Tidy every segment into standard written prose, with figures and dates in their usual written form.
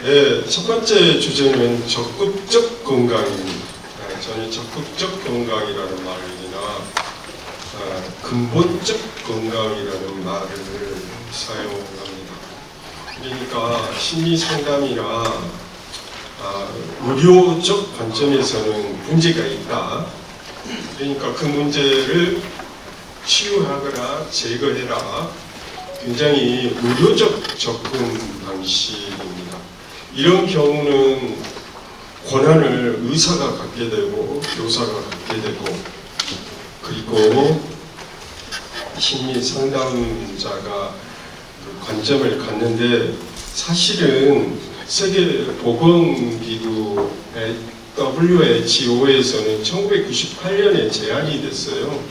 네, 첫 번째 주제는 적극적 건강입니다. 저는 적극적 건강이라는 말이나 근본적 건강이라는 말을 사용합니다. 그러니까 심리 상담이나 의료적 관점에서는 문제가 있다. 그러니까 그 문제를 치유하거나 제거해라. 굉장히 의료적 접근 방식입니다. 이런 경우는 권한을 의사가 갖게 되고 교사가 갖게 되고 그리고 심리 상담자가 그 관점을 갖는데 사실은 세계보건기구의 WHO에서는 1998년에 제안이 됐어요.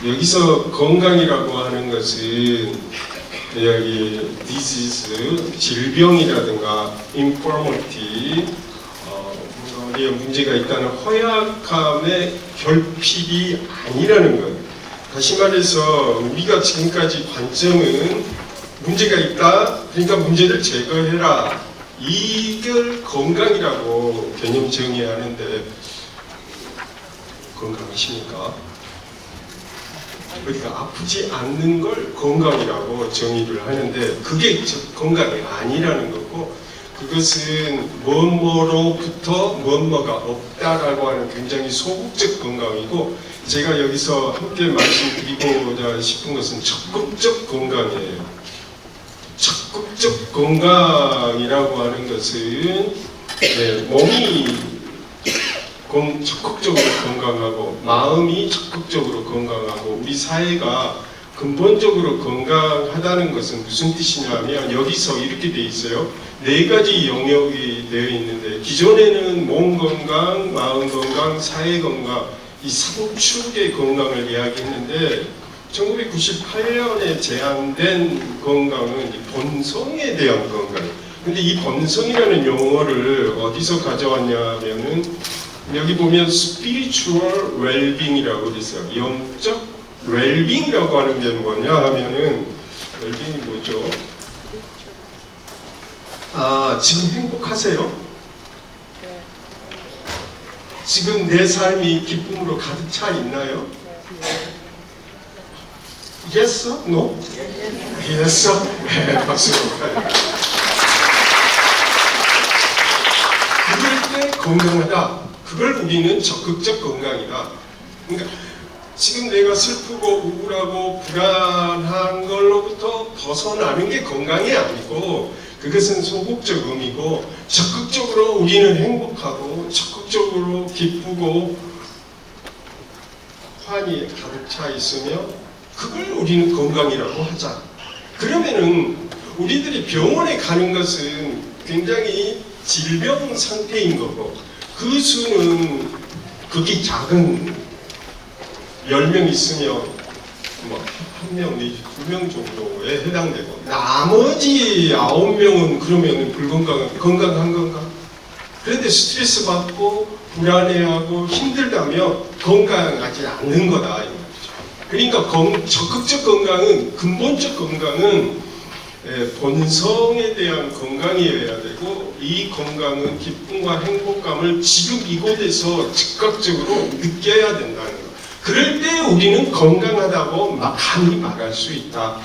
여기서 건강이라고 하는 것은 여기 disease, 질병이라든가 infirmity, 어디에 문제가 있다는 허약함의 결핍이 아니라는 것. 다시 말해서 우리가 지금까지 관점은 문제가 있다, 그러니까 문제를 제거해라. 이걸 건강이라고 개념 정의하는데 건강하십니까? 우리가 아프지 않는 걸 건강이라고 정의를 하는데 그게 건강이 아니라는 거고, 그것은 뭐뭐로부터 뭐뭐가 없다라고 하는 굉장히 소극적 건강이고, 제가 여기서 함께 말씀드리고자 싶은 것은 적극적 건강이에요. 적극적 건강이라고 하는 것은 몸이 적극적으로 건강하고 마음이 적극적으로 건강하고 우리 사회가 근본적으로 건강하다는 것은 무슨 뜻이냐면, 여기서 이렇게 돼 있어요. 4가지 영역이 되어 있는데 기존에는 몸 건강, 마음 건강, 사회 건강, 이 3축의 건강을 이야기했는데 1998년에 제안된 건강은 이 본성에 대한 건강. 근데 이 본성이라는 용어를 어디서 가져왔냐면은 여기 보면 spiritual well-being이라고 있어요. 영적 well-being이라고 하는 게 뭐냐 하면은 well-being이 뭐죠? 지금 행복하세요? 지금 내 삶이 기쁨으로 가득 차 있나요? Yes? No? Yes? 네, 박수. 그럴 때 건강하다. 그걸 우리는 적극적 건강이다. 그러니까 지금 내가 슬프고 우울하고 불안한 걸로부터 벗어나는 게 건강이 아니고, 그것은 소극적 의미고, 적극적으로 우리는 행복하고 적극적으로 기쁘고 환히 가득 차 있으며 그걸 우리는 건강이라고 하자. 그러면은 우리들이 병원에 가는 것은 굉장히 질병 상태인 거고, 그 수는 극히 작은 10명 있으면 뭐 1명 내지 2명 정도에 해당되고, 나머지 9명은 그러면 건강한 건가? 그런데 스트레스 받고 불안해하고 힘들다면 건강하지 않는 거다. 그러니까 적극적 건강은, 근본적 건강은 본성에 대한 건강이어야 되고, 이 건강은 기쁨과 행복감을 지금 이곳에서 즉각적으로 느껴야 된다는 것. 그럴 때 우리는 건강하다고 감히 말할 수 있다.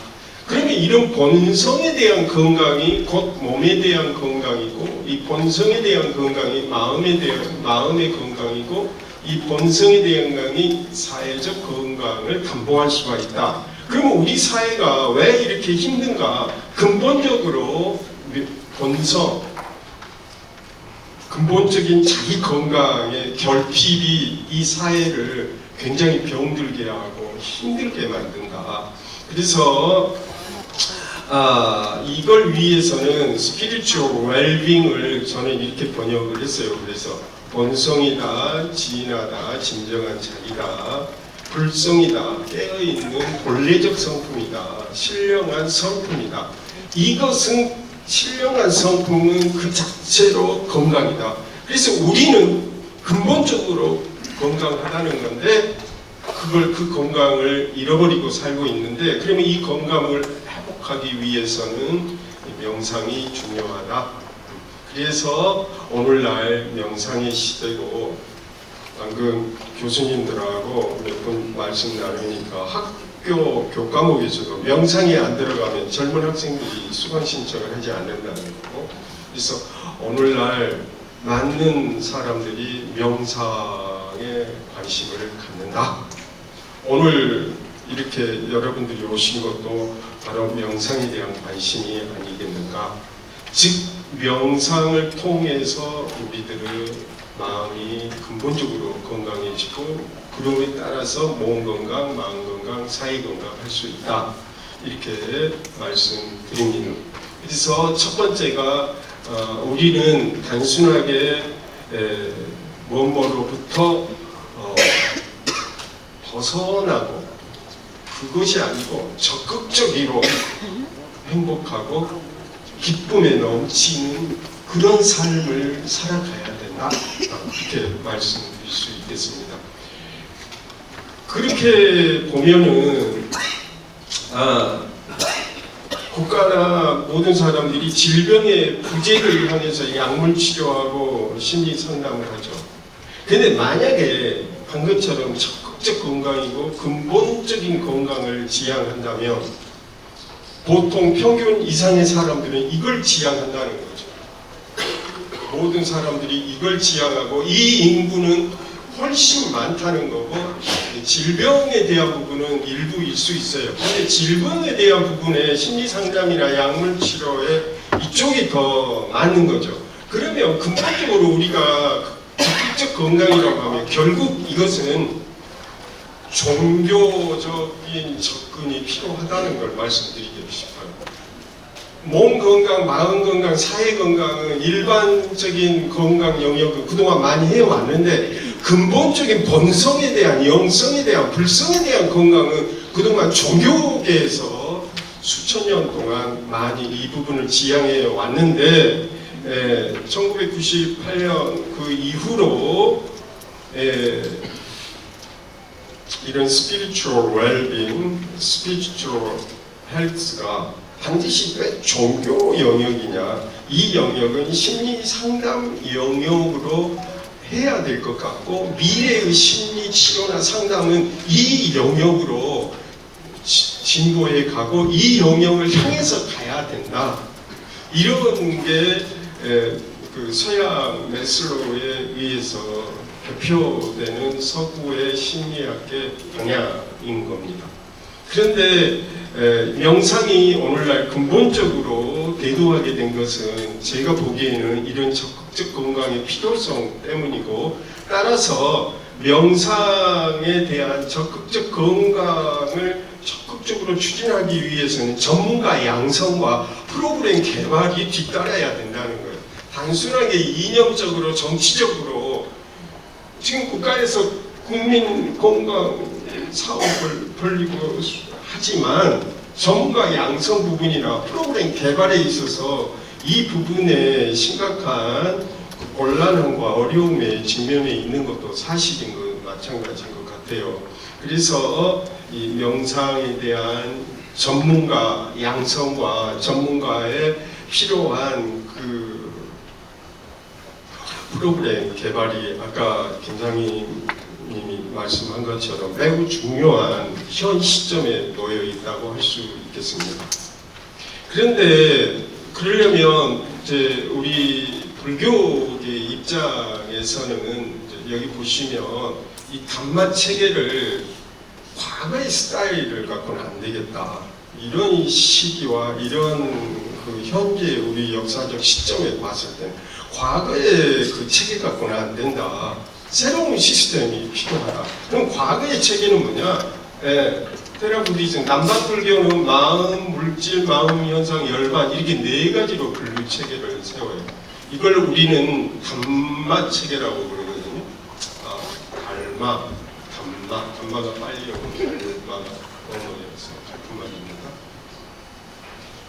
그러면 이런 본성에 대한 건강이 곧 몸에 대한 건강이고, 이 본성에 대한 건강이 마음의 건강이고, 이 본성에 대한 건강이 사회적 건강을 담보할 수가 있다. 그러면 우리 사회가 왜 이렇게 힘든가? 근본적으로 근본적인 자기 건강의 결핍이 이 사회를 굉장히 병들게 하고 힘들게 만든다. 그래서 이걸 위해서는 spiritual well-being을 저는 이렇게 번역을 했어요. 그래서 본성이다, 지인하다, 진정한 자기다, 불성이다, 깨어있는 본래적 성품이다, 신령한 성품이다. 이것은 신령한 성품은 그 자체로 건강이다. 그래서 우리는 근본적으로 건강하다는 건데 그 건강을 잃어버리고 살고 있는데, 그러면 이 건강을 회복하기 위해서는 명상이 중요하다. 그래서 오늘날 명상의 시대고, 방금 교수님들하고 몇 분 말씀 나누니까 학교 교과목에서도 명상에 안 들어가면 젊은 학생들이 수강 신청을 하지 않는다는 거고, 그래서 오늘날 많은 사람들이 명상에 관심을 갖는다. 오늘 이렇게 여러분들이 오신 것도 바로 명상에 대한 관심이 아니겠는가. 즉 명상을 통해서 우리들의 마음이 근본적으로 건강해지고, 그럼에 따라서 몸 건강, 마음 건강, 사회 건강 할 수 있다. 이렇게 말씀드립니다. 그래서 첫 번째가 우리는 단순하게 뭐뭐로부터 벗어나고, 그것이 아니고 적극적으로 행복하고 기쁨에 넘치는 그런 삶을 살아가야 된다. 이렇게 말씀드릴 수 있겠습니다. 그렇게 보면은 국가나 모든 사람들이 질병의 부재를 향해서 약물 치료하고 심리 상담을 하죠. 근데 만약에 방금처럼 적극적 건강이고 근본적인 건강을 지향한다면 보통 평균 이상의 사람들은 이걸 지향한다는 거죠. 모든 사람들이 이걸 지향하고, 이 인구는 훨씬 많다는 거고, 질병에 대한 부분은 일부일 수 있어요. 근데 질병에 대한 부분에 심리상담이나 약물치료에 이쪽이 더 많은 거죠. 그러면 근본적으로 우리가 적극적 건강이라고 하면 결국 이것은 종교적인 접근이 필요하다는 걸 말씀드리고 싶어요. 몸 건강, 마음 건강, 사회 건강은 일반적인 건강 영역을 그동안 많이 해왔는데, 근본적인 본성에 대한, 영성에 대한, 불성에 대한 건강은 그동안 종교계에서 수천 년 동안 많이 이 부분을 지향해 왔는데, 1998년 그 이후로 이런 spiritual well-being, spiritual health가 반드시 왜 종교 영역이냐, 이 영역은 심리 상담 영역으로 해야 될 것 같고, 미래의 심리 치료나 상담은 이 영역으로 진보해 가고 이 영역을 향해서 가야 된다. 이런 게 그 서양 메슬로우에 의해서 대표되는 서구의 심리학의 방향인 겁니다. 그런데 명상이 오늘날 근본적으로 대두하게 된 것은 제가 보기에는 이런 적극적 건강의 필요성 때문이고, 따라서 명상에 대한 적극적 건강을 적극적으로 추진하기 위해서는 전문가 양성과 프로그램 개발이 뒤따라야 된다는 거예요. 단순하게 이념적으로 정치적으로 지금 국가에서 국민 건강 사업을 벌리고 하지만 전문가 양성 부분이나 프로그램 개발에 있어서 이 부분에 심각한 곤란함과 어려움에 직면해 있는 것도 사실인 것 마찬가지인 것 같아요. 그래서 이 명상에 대한 전문가 양성과 전문가의 필요한 그 프로그램 개발이 아까 김상희님이 말씀한 것처럼 매우 중요한 현 시점에 놓여 있다고 할 수 있겠습니다. 그런데 그러려면 이제 우리 불교의 입장에서는 이제 여기 보시면 이 담마 체계를 과거의 스타일을 갖고는 안 되겠다. 이런 시기와 이런 그 현재 우리 역사적 시점에 봤을 때 과거의 그 체계 갖고는 안 된다. 새로운 시스템이 필요하다. 그럼 과거의 체계는 뭐냐? 테라부디즘, 남바불교는 마음, 물질, 마음, 현상, 열반 이렇게 네 가지로 분류 체계를 세워요. 이걸 우리는 담마 체계라고 부르거든요. 담마가 빨리 오는 달마가 언어여서 같은 말입니다.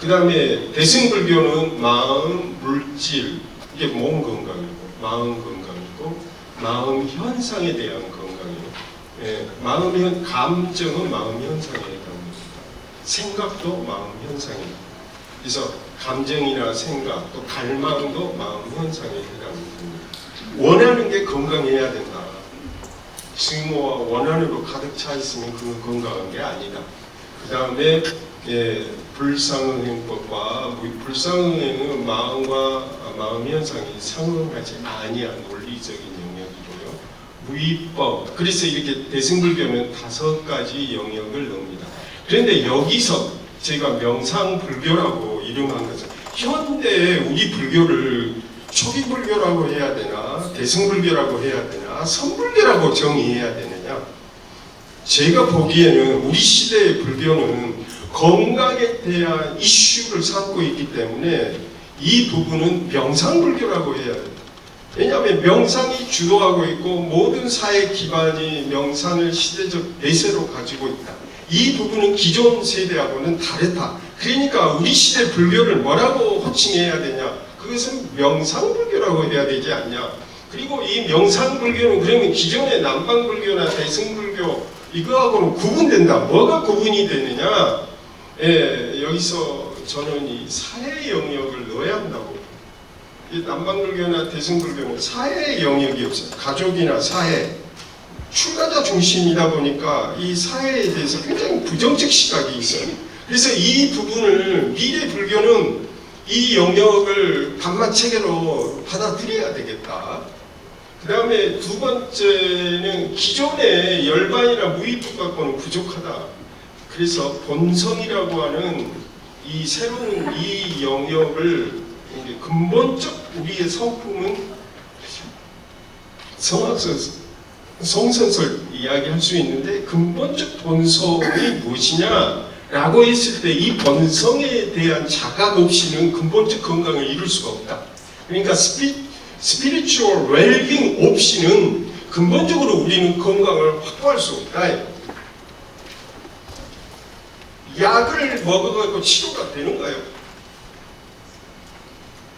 그 다음에 대승불교는 마음, 물질, 이게 몸 건강이고, 마음 건강이고, 마음 현상에 대한 건강이에요. 감정은 마음 현상에 해당됩니다. 생각도 마음 현상입니다. 그래서 감정이나 생각, 또 갈망도 마음 현상에 해당됩니다. 원하는 게 건강해야 된다. 증오와 원한으로 가득 차 있으면 그건 건강한 게 아니다. 그 다음에 불상응행법과 불상응행은 마음과 마음 현상이 상응하지 아니한 논리적인 영역이고요. 무위법, 그래서 이렇게 대승불교는 5가지 영역을 넣습니다. 그런데 여기서 제가 명상불교라고 이름한 것은 현대 우리 불교를 초기 불교라고 해야 되나, 대승불교라고 해야 되나, 선불교라고 정의해야 되느냐? 제가 보기에는 우리 시대의 불교는 건강에 대한 이슈를 삼고 있기 때문에 이 부분은 명상불교라고 해야 돼요. 왜냐하면 명상이 주도하고 있고 모든 사회 기반이 명상을 시대적 내세로 가지고 있다. 이 부분은 기존 세대하고는 다르다. 그러니까 우리 시대 불교를 뭐라고 호칭해야 되냐? 그것은 명상불교라고 해야 되지 않냐. 그리고 이 명상불교는 그러면 기존의 남방불교나 대승불교 이거하고는 구분된다. 뭐가 구분이 되느냐? 여기서 저는 이 사회 영역을 넣어야 한다고. 이 남방불교나 대승불교는 사회 영역이 없어요. 가족이나 사회, 출가자 중심이다 보니까 이 사회에 대해서 굉장히 부정적 시각이 있어요. 그래서 이 부분을 미래 불교는 이 영역을 간마체계로 받아들여야 되겠다. 그 다음에 두 번째는 기존의 열반이나 무위법 갖고는 부족하다. 그래서 본성이라고 하는 이 새로운 이 영역을 근본적 우리의 성품은 성선설 이야기할 수 있는데 근본적 본성이 무엇이냐? 라고 했을 때 이 본성에 대한 자각 없이는 근본적 건강을 이룰 수가 없다. 그러니까 스피리추얼 웰빙 없이는 근본적으로 우리는 건강을 확보할 수 없다. 약을 먹어가지고 치료가 되는가요?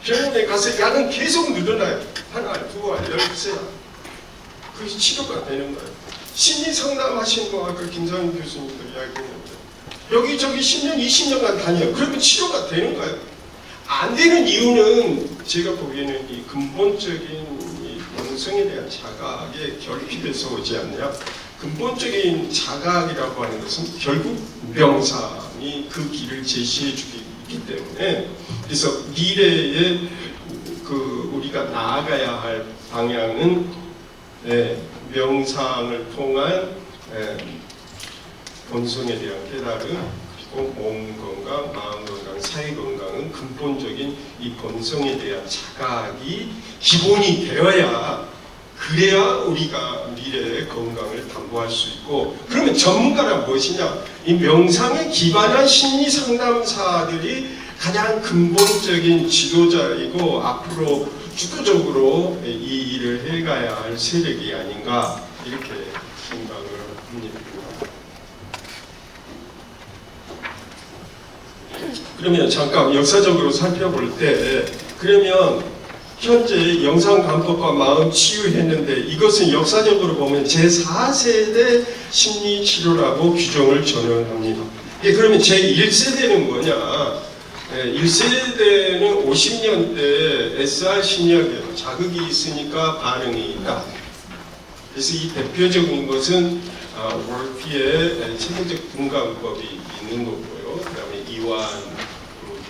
병원에 가서 약은 계속 늘어나요. 하나, 두 알, 10알. 그게 치료가 되는가요? 심리 상담하신 거 아까 김상현 교수님도 이야기했는데 여기저기 10년, 20년간 다녀요. 그러면 치료가 되는가요? 안 되는 이유는 제가 보기에는 이 근본적인 이 본성에 대한 자각에 결핍에서 오지 않느냐. 근본적인 자각이라고 하는 것은 결국 명상이 그 길을 제시해 주기 때문에 그래서 미래에 우리가 나아가야 할 방향은 명상을 통한 본성에 대한 깨달음, 그리고 몸 건강, 마음 건강, 사회 건강은 근본적인 이 본성에 대한 자각이 기본이 되어야 그래야 우리가 미래의 건강을 담보할 수 있고 그러면 전문가란 무엇이냐? 이 명상에 기반한 심리 상담사들이 가장 근본적인 지도자이고 앞으로 주도적으로 이 일을 해가야 할 세력이 아닌가 이렇게 생각을 합니다. 그러면 잠깐 역사적으로 살펴볼 때 그러면 현재 영상감법과 마음 치유했는데 이것은 역사적으로 보면 제4세대 심리치료라고 규정을 저는 합니다. 그러면 제1세대는 뭐냐? 1세대는 50년대 SR 심리학이에요. 자극이 있으니까 반응이 있다. 그래서 이 대표적인 것은 월피의 체계적 분간법이 있는 거고요. 그 다음에 이완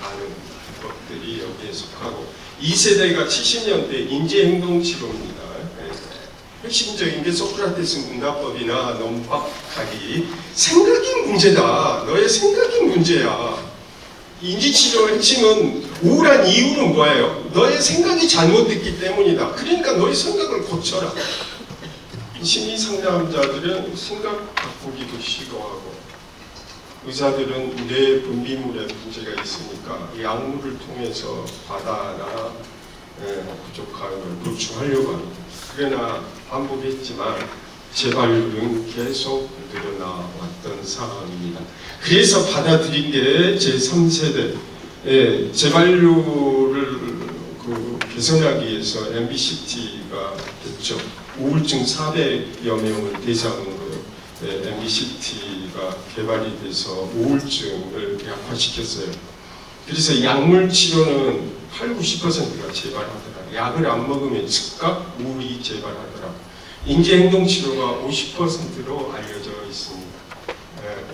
반응법들이 여기에 속하고 2세대가 70년대 인지행동치료입니다. 핵심적인 게 소크라테스 문답법이나 논박하기 생각이 문제다. 너의 생각이 문제야. 인지치료의 핵심은 우울한 이유는 뭐예요? 너의 생각이 잘못됐기 때문이다. 그러니까 너의 생각을 고쳐라. 심리상담자들은 생각 바꾸기도 싫어하고 의사들은 뇌 분비물에 문제가 있으니까 약물을 통해서 과다나 부족한 걸 보충하려고 합니다. 그러나 반복했지만 재발률은 계속 늘어나 왔던 상황입니다. 그래서 받아들인 게 제3세대 재발률을 개선하기 위해서 MBCT가 됐죠. 우울증 400여 명을 대상으로 MBCT가 개발이 돼서 우울증을 약화시켰어요. 그래서 약물 치료는 80~90%가 재발하더라. 약을 안 먹으면 즉각 우울이 재발하더라. 인지행동치료가 50%로 알려져 있습니다.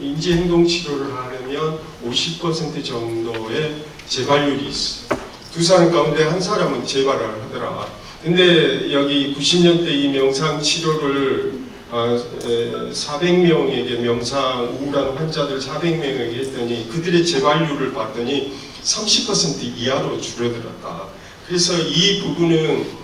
인지행동치료를 하려면 50% 정도의 재발률이 있어요. 두 사람 가운데 한 사람은 재발을 하더라. 근데 여기 90년대 이 명상치료를 400명에게 명상 우울한 환자들 400명에게 했더니 그들의 재발률을 봤더니 30% 이하로 줄어들었다. 그래서 이 부분은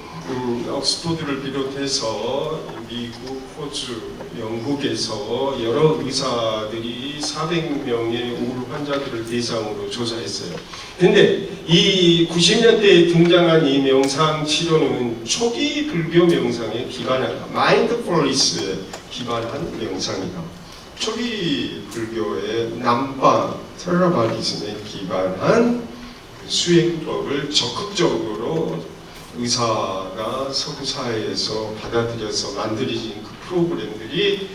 옥스퍼드를 비롯해서 미국, 호주, 영국에서 여러 의사들이 400명의 우울 환자들을 대상으로 조사했어요. 근데 이 90년대에 등장한 이 명상 치료는 초기 불교 명상에 기반한 마인드풀니스에 기반한 명상이다. 초기 불교의 남바 테라바디즘에 기반한 수행법을 적극적으로 의사가 서구 사회에서 받아들여서 만들어진 그 프로그램들이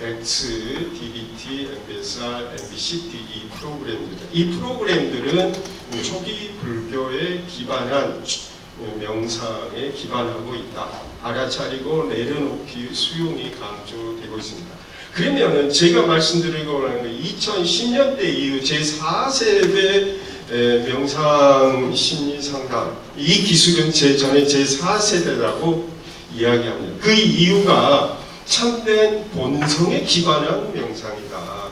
X, DBT, MBSR, MBCT 이 프로그램입니다. 이 프로그램들은 초기 불교에 기반한 명상에 기반하고 있다. 알아차리고 내려놓기 수용이 강조되고 있습니다. 그러면은 제가 말씀드리고 하는 건 2010년대 이후 제4세대 명상 심리 상담 이 기술은 전에 제4세대라고 이야기합니다. 그 이유가 참된 본성에 기반한 명상이다.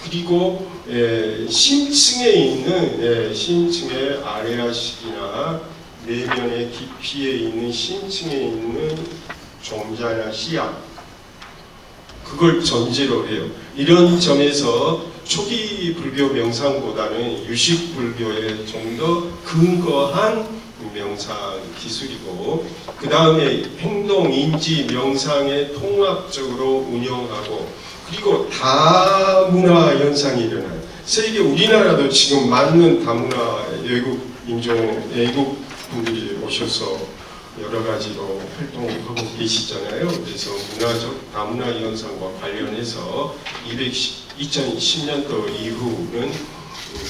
그리고 심층에 있는 심층의 아래아식이나 내면의 깊이에 있는 심층에 있는 종자나 씨앗 그걸 전제로 해요. 이런 점에서 초기 불교 명상보다는 유식 불교에 좀 더 근거한 명상 기술이고 그 다음에 행동, 인지, 명상에 통합적으로 운영하고 그리고 다문화 현상이 일어나요. 세계 우리나라도 지금 많은 다문화 외국 인종, 외국 분들이 오셔서 여러 가지로 활동하고 계시잖아요. 그래서 문화적 다문화 현상과 관련해서 2010년도 이후는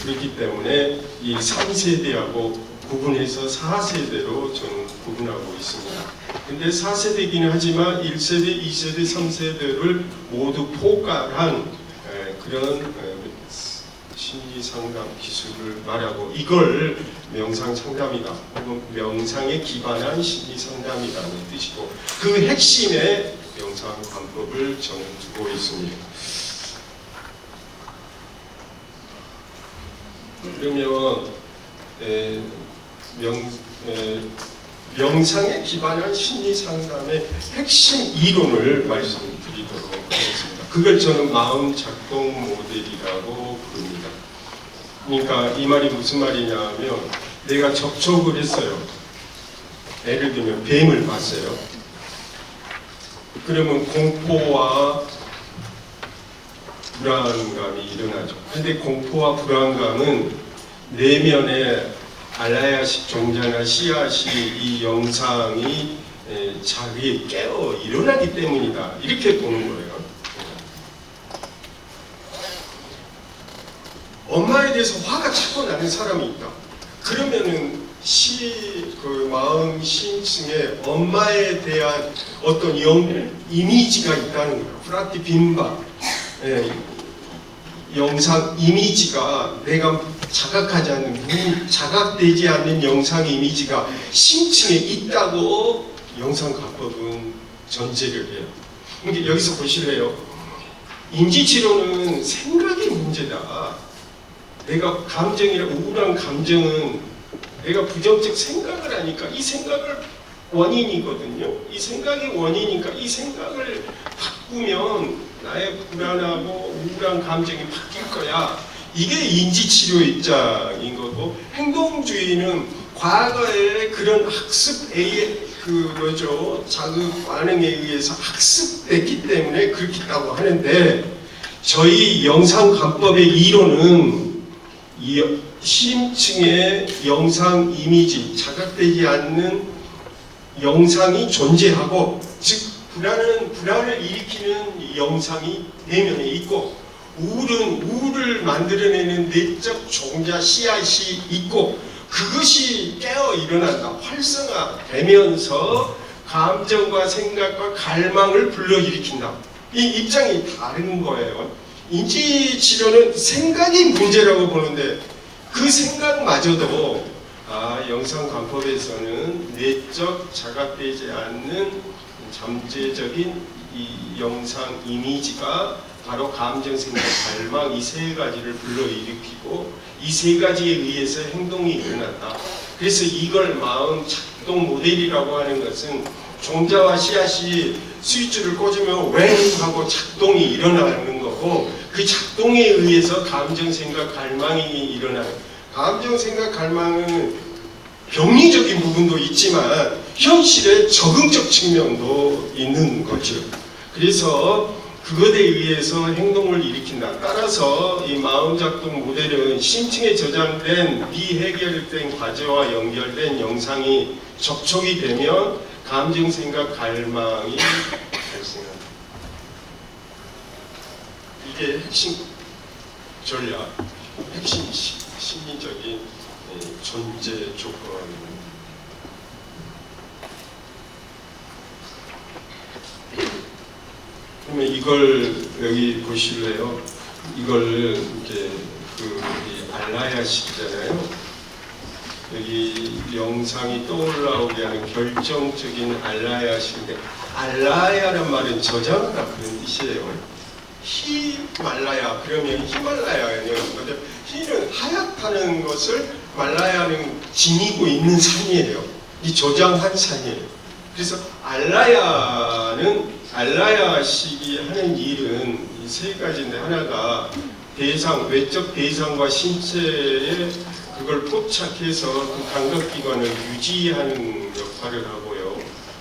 그렇기 때문에 이 3세대하고 구분해서 4세대로 저는 구분하고 있습니다. 근데 4세대이긴 하지만 1세대, 2세대, 3세대를 모두 포괄한 그런 심리 상담 기술을 말하고 이걸 명상 상담이다 혹은 명상에 기반한 심리 상담이라는 뜻이고 그 핵심에 명상 관법을 저는 두고 있습니다. 그러면 명상에 기반한 심리 상담의 핵심 이론을 말씀드리도록 하겠습니다. 그걸 저는 마음 작동 모델이라고 부릅니다. 그러니까 이 말이 무슨 말이냐면 내가 접촉을 했어요. 예를 들면 뱀을 봤어요. 그러면 공포와 불안감이 일어나죠. 근데 공포와 불안감은 내면에 알라야식 종자나 씨앗이 이 영상이 자기에 깨어 일어나기 때문이다. 이렇게 보는 거예요. 엄마에 대해서 화가 자꾸 나는 사람이 있다. 그러면은 그 마음 심층에 엄마에 대한 어떤 이미지가 있다는 거예요. 프라티 빈바. 영상 이미지가 내가 자각하지 않는 자각되지 않는 영상 이미지가 심층에 있다고 영상가법은 전제를 해요. 그러니까 여기서 보시래요. 인지치료는 생각의 문제다. 내가 감정이라 우울한 감정은 내가 부정적 생각을 하니까 이 생각을 원인이거든요. 이 생각이 원인이니까 이 생각을 바꾸면 나의 불안하고 우울한 감정이 바뀔 거야. 이게 인지치료의 입장인 거고 행동주의는 과거에 그런 학습에 자극 반응에 의해서 학습됐기 때문에 그렇겠다고 하는데 저희 영상관법의 이론은 이 심층의 영상 이미지, 자각되지 않는 영상이 존재하고 즉 불안을 일으키는 영상이 내면에 있고 우를 만들어내는 내적 종자 씨앗이 있고 그것이 깨어 일어난다. 활성화되면서 감정과 생각과 갈망을 불러일으킨다. 이 입장이 다른 거예요. 인지치료는 생각이 문제라고 보는데 그 생각마저도 영상관법에서는 내적 자각되지 않는 잠재적인 이 영상 이미지가 바로 감정, 생각, 갈망 이 세 가지를 불러일으키고 이 세 가지에 의해서 행동이 일어난다. 그래서 이걸 마음 작동 모델이라고 하는 것은 종자와 씨앗이 스위치를 꽂으면 웽 하고 작동이 일어나는 거고 그 작동에 의해서 감정, 생각, 갈망이 일어나는 감정, 생각, 갈망은 병리적인 부분도 있지만 현실의 적응적 측면도 있는 거죠. 그래서 그것에 의해서 행동을 일으킨다. 따라서 이 마음작동 모델은 심층에 저장된 미해결된 과제와 연결된 영상이 접촉이 되면 감정, 생각, 갈망이 발생한다. 이게 핵심 전략, 핵심 심리적인 존재 조건입니다. 그러면 이걸 여기 보실래요? 이걸 이렇게 알라야식이잖아요. 여기 영상이 떠올라오게 하는 결정적인 알라야식인데 알라야란 말은 저장하다 그런 뜻이에요. 히말라야 그러면 히말라야는 건데 히는 하얗다는 것을 말라야는 지니고 있는 산이에요. 이 저장한 산이에요. 그래서 알라야식이 하는 일은 이 세 가지인데 하나가 대상, 외적 대상과 신체에 그걸 포착해서 그 감각기관을 유지하는 역할을 하고요.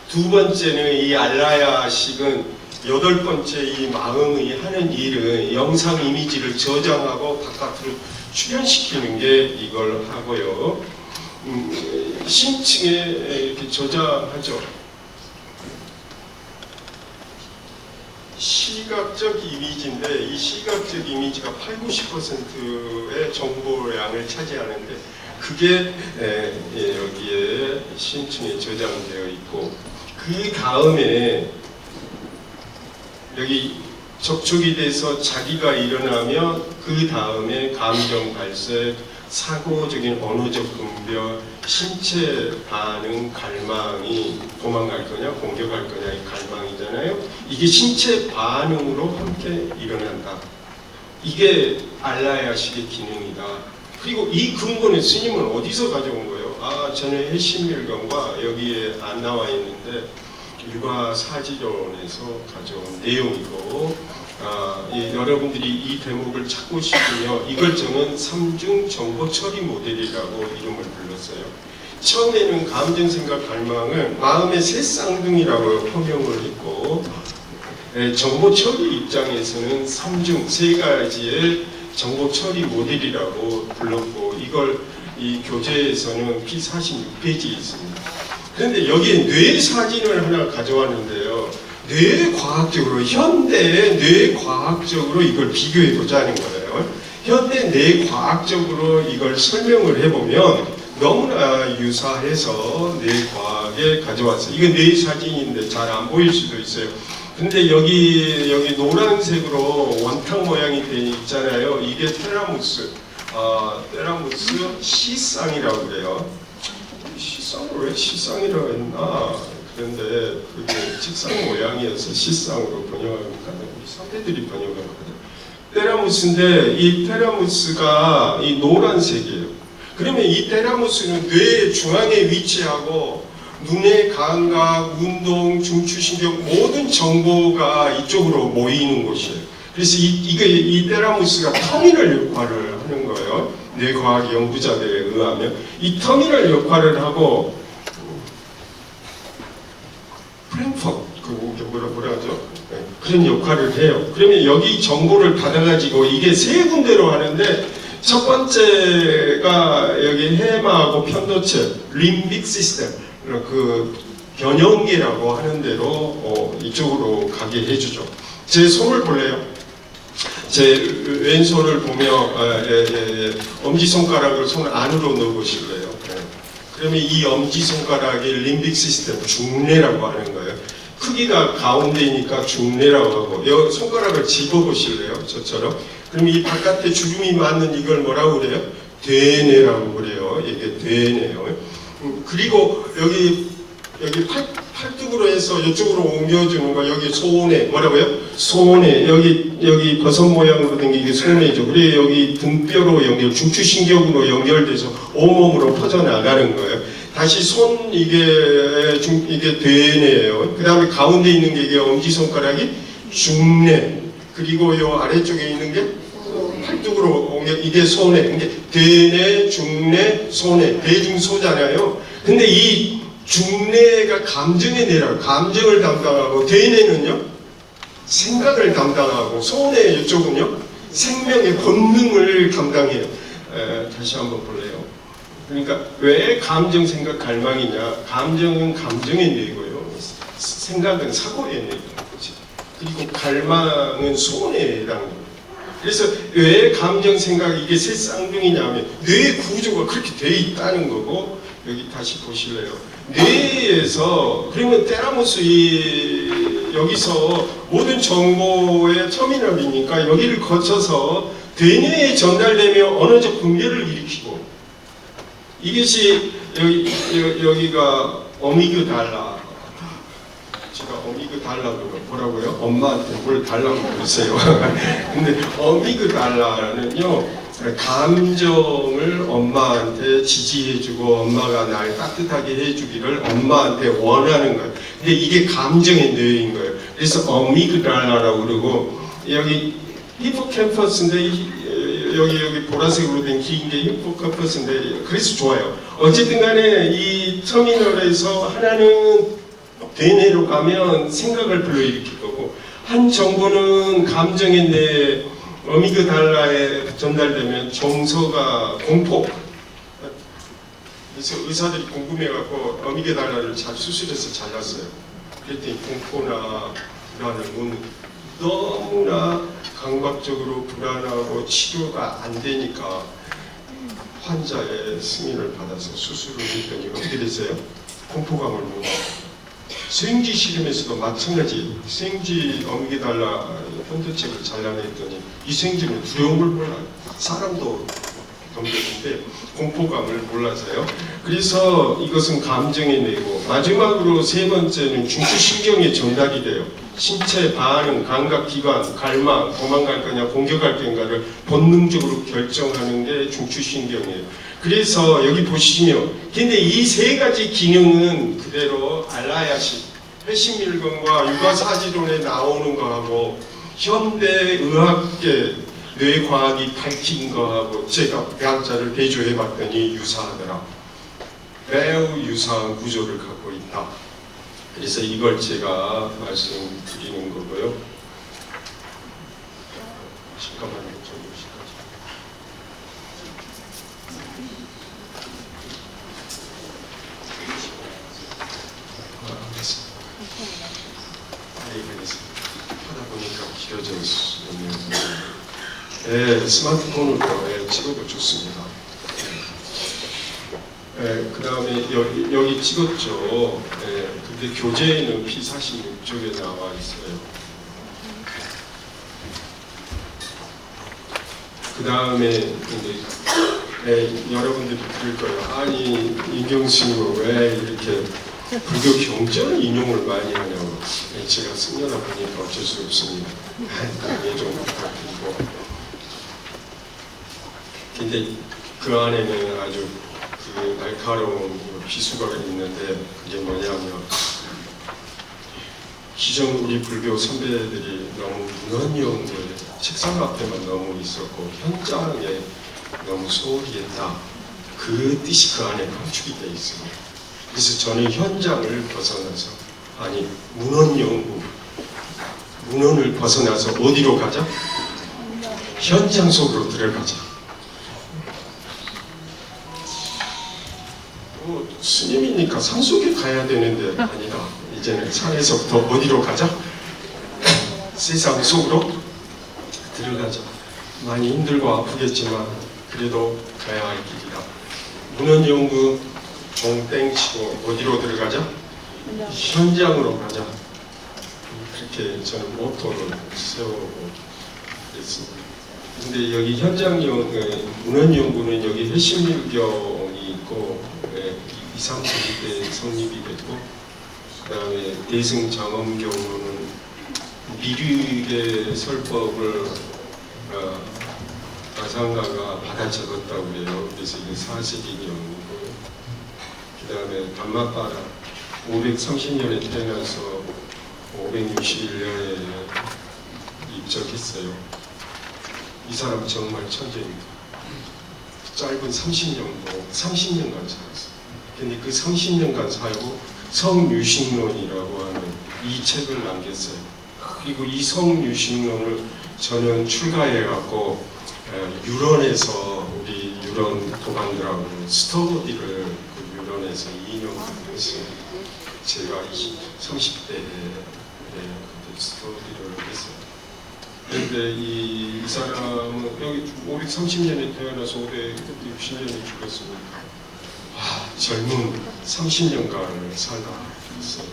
두 번째는 이 알라야식은 여덟 번째 이 마음이 하는 일은 영상 이미지를 저장하고 바깥으로 출현시키는 게 이걸 하고요. 심층에 이렇게 저장하죠. 시각적 이미지인데 이 시각적 이미지가 80~90%의 정보량을 차지하는데 그게 여기에 심층에 저장되어 있고 그 다음에 여기 접촉이 돼서 자기가 일어나면 그 다음에 감정 발생, 사고적인 언어적 분별, 신체 반응, 갈망이 도망갈 거냐 공격할 거냐 이 갈망이잖아요. 이게 신체 반응으로 함께 일어난다. 이게 알라야식의 기능이다. 그리고 이 근거는 스님은 어디서 가져온 거예요? 저는 해신밀경과 여기에 안 나와 있는데 육아사지론에서 가져온 내용이고 여러분들이 이 대목을 찾고 싶으면 이걸 저는 삼중 정보 처리 모델이라고 이름을 불렀어요. 처음에는 감정, 생각, 갈망을 마음의 세 쌍둥이라고 표명을 했고 정보 처리 입장에서는 삼중 세 가지의 정보 처리 모델이라고 불렀고 이걸 이 교재에서는 P46페이지에 있습니다. 그런데 여기에 뇌 사진을 하나 가져왔는데요. 뇌과학적으로 현대 뇌과학적으로 이걸 비교해 보자는 거예요. 현대 뇌과학적으로 이걸 설명을 해보면 너무나 유사해서 뇌과학에 가져왔어요. 이건 뇌 사진인데 잘 안 보일 수도 있어요. 근데 여기 노란색으로 원탁 모양이 돼 있잖아요. 이게 테라무스 시쌍이라고 그래요. 시쌍을 왜 시쌍이라고 했나? 그런데 그게 책상 모양이어서 시쌍으로 번역합니다. 선배들이 번역합니다. 테라무스인데 이 테라무스가 이 노란색이에요. 그러면 이 테라무스는 뇌 중앙에 위치하고 눈의 감각, 운동, 중추신경 모든 정보가 이쪽으로 모이는 곳이에요. 그래서 이 테라무스가 터미널 역할을 하는 거예요. 뇌과학 연구자들에 의하면 이 터미널 역할을 하고 프랭크포트 뭐라 하죠? 그런 역할을 해요. 그러면 여기 정보를 받아가지고 이게 세 군데로 하는데 첫 번째가 여기 해마하고 편도체, 림빅 시스템, 그 변형계라고 하는 대로 이쪽으로 가게 해주죠. 제 손을 볼래요? 제 왼손을 보며 엄지손가락을 손 안으로 넣어보실래요? 그러면 이 엄지손가락이 림빅 시스템 중뇌라고 하는 거예요. 크기가 가운데이니까 중뇌라고 하고, 이 손가락을 집어보실래요? 저처럼. 그럼 이 바깥에 주름이 맞는 이걸 뭐라고 그래요? 대뇌라고 그래요. 이게 대뇌요. 그리고 여기 팔뚝으로 해서 이쪽으로 옮겨주는 거, 여기 소뇌, 뭐라고요? 소뇌, 여기 버섯 모양으로 된 게 이게 소뇌죠. 그리고 여기 등뼈로 중추신경으로 연결돼서 온몸으로 퍼져나가는 거예요. 다시 손, 이게 대뇌예요. 그 다음에 가운데 있는 게 이게 엄지손가락이 중뇌, 그리고 요 아래쪽에 있는 게 팔뚝으로 옮겨, 이게 소뇌. 이게 대뇌, 중뇌, 소뇌, 대중소잖아요. 근데 이 중뇌가 감정의 뇌라고, 감정을 담당하고, 대뇌는요 생각을 담당하고, 소뇌 이쪽은요 생명의 본능을 감당해요. 다시 한번 볼래요. 그러니까 왜 감정, 생각, 갈망이냐? 감정은 감정의 뇌고요, 생각은 사고의 뇌입니다. 그리고 갈망은 소뇌라는 거예요. 그래서 왜 감정, 생각, 이게 세 쌍둥이냐면 뇌 구조가 그렇게 돼 있다는 거고, 여기 다시 보실래요? 뇌에서, 그러면 테라무스 여기서 모든 정보의 터미널이니까 여기를 거쳐서 뇌뇌에 전달되며 언어적 분별을 일으키고, 이것이 여기가 어미그달라. 제가 어미그달라고 뭐라고요? 엄마한테 뭘 달라고 그러세요. 근데 어미그달라는요, 감정을 엄마한테 지지해주고 엄마가 날 따뜻하게 해주기를 엄마한테 원하는 거예요. 근데 이게 감정의 뇌인 거예요. 그래서 어미그달라라고 그러고, 여기 히포캠퍼스인데 여기 보라색으로 된 긴 게 히포캠퍼스인데, 그래서 좋아요. 어쨌든 간에 이 터미널에서 하나는 대뇌로 가면 생각을 불러일으킬 거고, 한 정보는 감정의 뇌 어미그달라에 전달되면 정서가 공포. 그래서 의사들이 궁금해갖고 어미그달라를 잘 수술해서 잘랐어요. 그랬더니 공포나 불안을 너무나 강박적으로 불안하고 치료가 안 되니까 환자의 승인을 받아서 수술을 했더니 어떻게 됐어요? 공포감을 못. 수행지 실험에서도 마찬가지. 수행지 어미그달라 현도책을 잘라냈더니 이 수행지는 두려움을 몰라요. 사람도 넘겼는데 공포감을 몰라서요. 그래서 이것은 감정의 뇌고, 마지막으로 세 번째는 중추신경에 전달이 돼요. 신체 반응, 감각기관, 갈망, 도망갈 거냐 공격할 거냐를 본능적으로 결정하는 게 중추신경이에요. 그래서 여기 보시면, 근데 이 세 가지 기능은 그대로 알라야식, 회심밀검과 육아사지론에 나오는 거하고 현대의학계 뇌과학이 밝힌 거하고 제가 과학자를 대조해봤더니 유사하더라. 매우 유사한 구조를 갖고 있다. 그래서 이걸 제가 말씀드리는 거고요. 잠깐만요. 하다 보니까 길어져 있네요. 네, 스마트폰으로 찍어도 좋습니다. 그 다음에 여기 찍었죠. 근데 교재에는 P46쪽에 나와 있어요. 그 다음에 여러분들이 그럴 거예요. 아니, 인경스님은 왜 이렇게 불교 경전 인용을 많이 하냐고. 제가 승려다 보니까 어쩔 수 없습니다. 예좀 부탁드리고. 근데 그 안에는 아주 그 날카로운 비수가 있는데, 그게 뭐냐면 기존 우리 불교 선배들이 너무 문헌용을 책상 앞에만 너무 있었고 현장에 너무 소홀히 했다. 그 뜻이 그 안에 감축이 되어 있습니다. 그래서 저는 현장을 벗어나서, 아니 문헌을 벗어나서 어디로 가자? 현장 속으로 들어가자. 스님이니까 산속에 가야 되는데 아니다. 이제는 산에서부터 어디로 가자? 세상 속으로 들어가자. 많이 힘들고 아프겠지만 그래도 가야 할 길이다. 문헌연구 종땡치고 어디로 들어가자? 현장으로 가자. 그렇게 저는 모토를 세우고 그랬습니다. 근데 여기 문헌연구는 여기 회심일경이 있고 2, 3세기 때 성립이 됐고 그 다음에 대승장엄경로는 미륵의 설법을 가상가가 받아 적었다고 그래요. 그래서 이게 4세기경이고 그 다음에 담마빠라 530년에 태어나서 561년에 입적했어요. 이 사람 정말 천재입니다. 짧은 30년간 살았어요. 근데 그 30년간 살고 성유식론이라고 하는 이 책을 남겼어요. 그리고 이 성유식론을 저는 출가해갖고 유런에서 우리 유런 도반들하고 스터디를 그 유런에서 2년 했어요. 제가 30대에 그때 스터디를 했어요. 그런데 이 사람은 여기 530년에 태어나서 560년에 죽었으니까 젊은 30년간을 살았어요.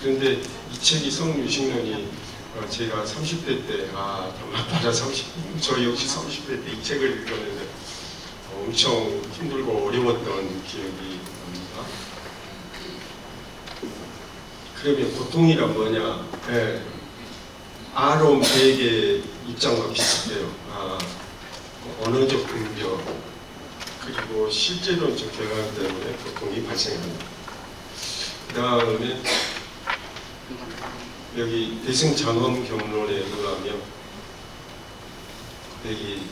그런데 이 책이 성유식론이 제가 30대 때 담마빠라 저 역시 30대 때 이 책을 읽었는데 엄청 힘들고 어려웠던 기억이 납니다. 그러면 고통이란 뭐냐? 아론 베의 입장과 비슷해요. 언어적 분별 그리고 실제론적 경향 때문에 고통이 발생합니다. 그 다음에 여기 대승장엄경론에 의하면 여기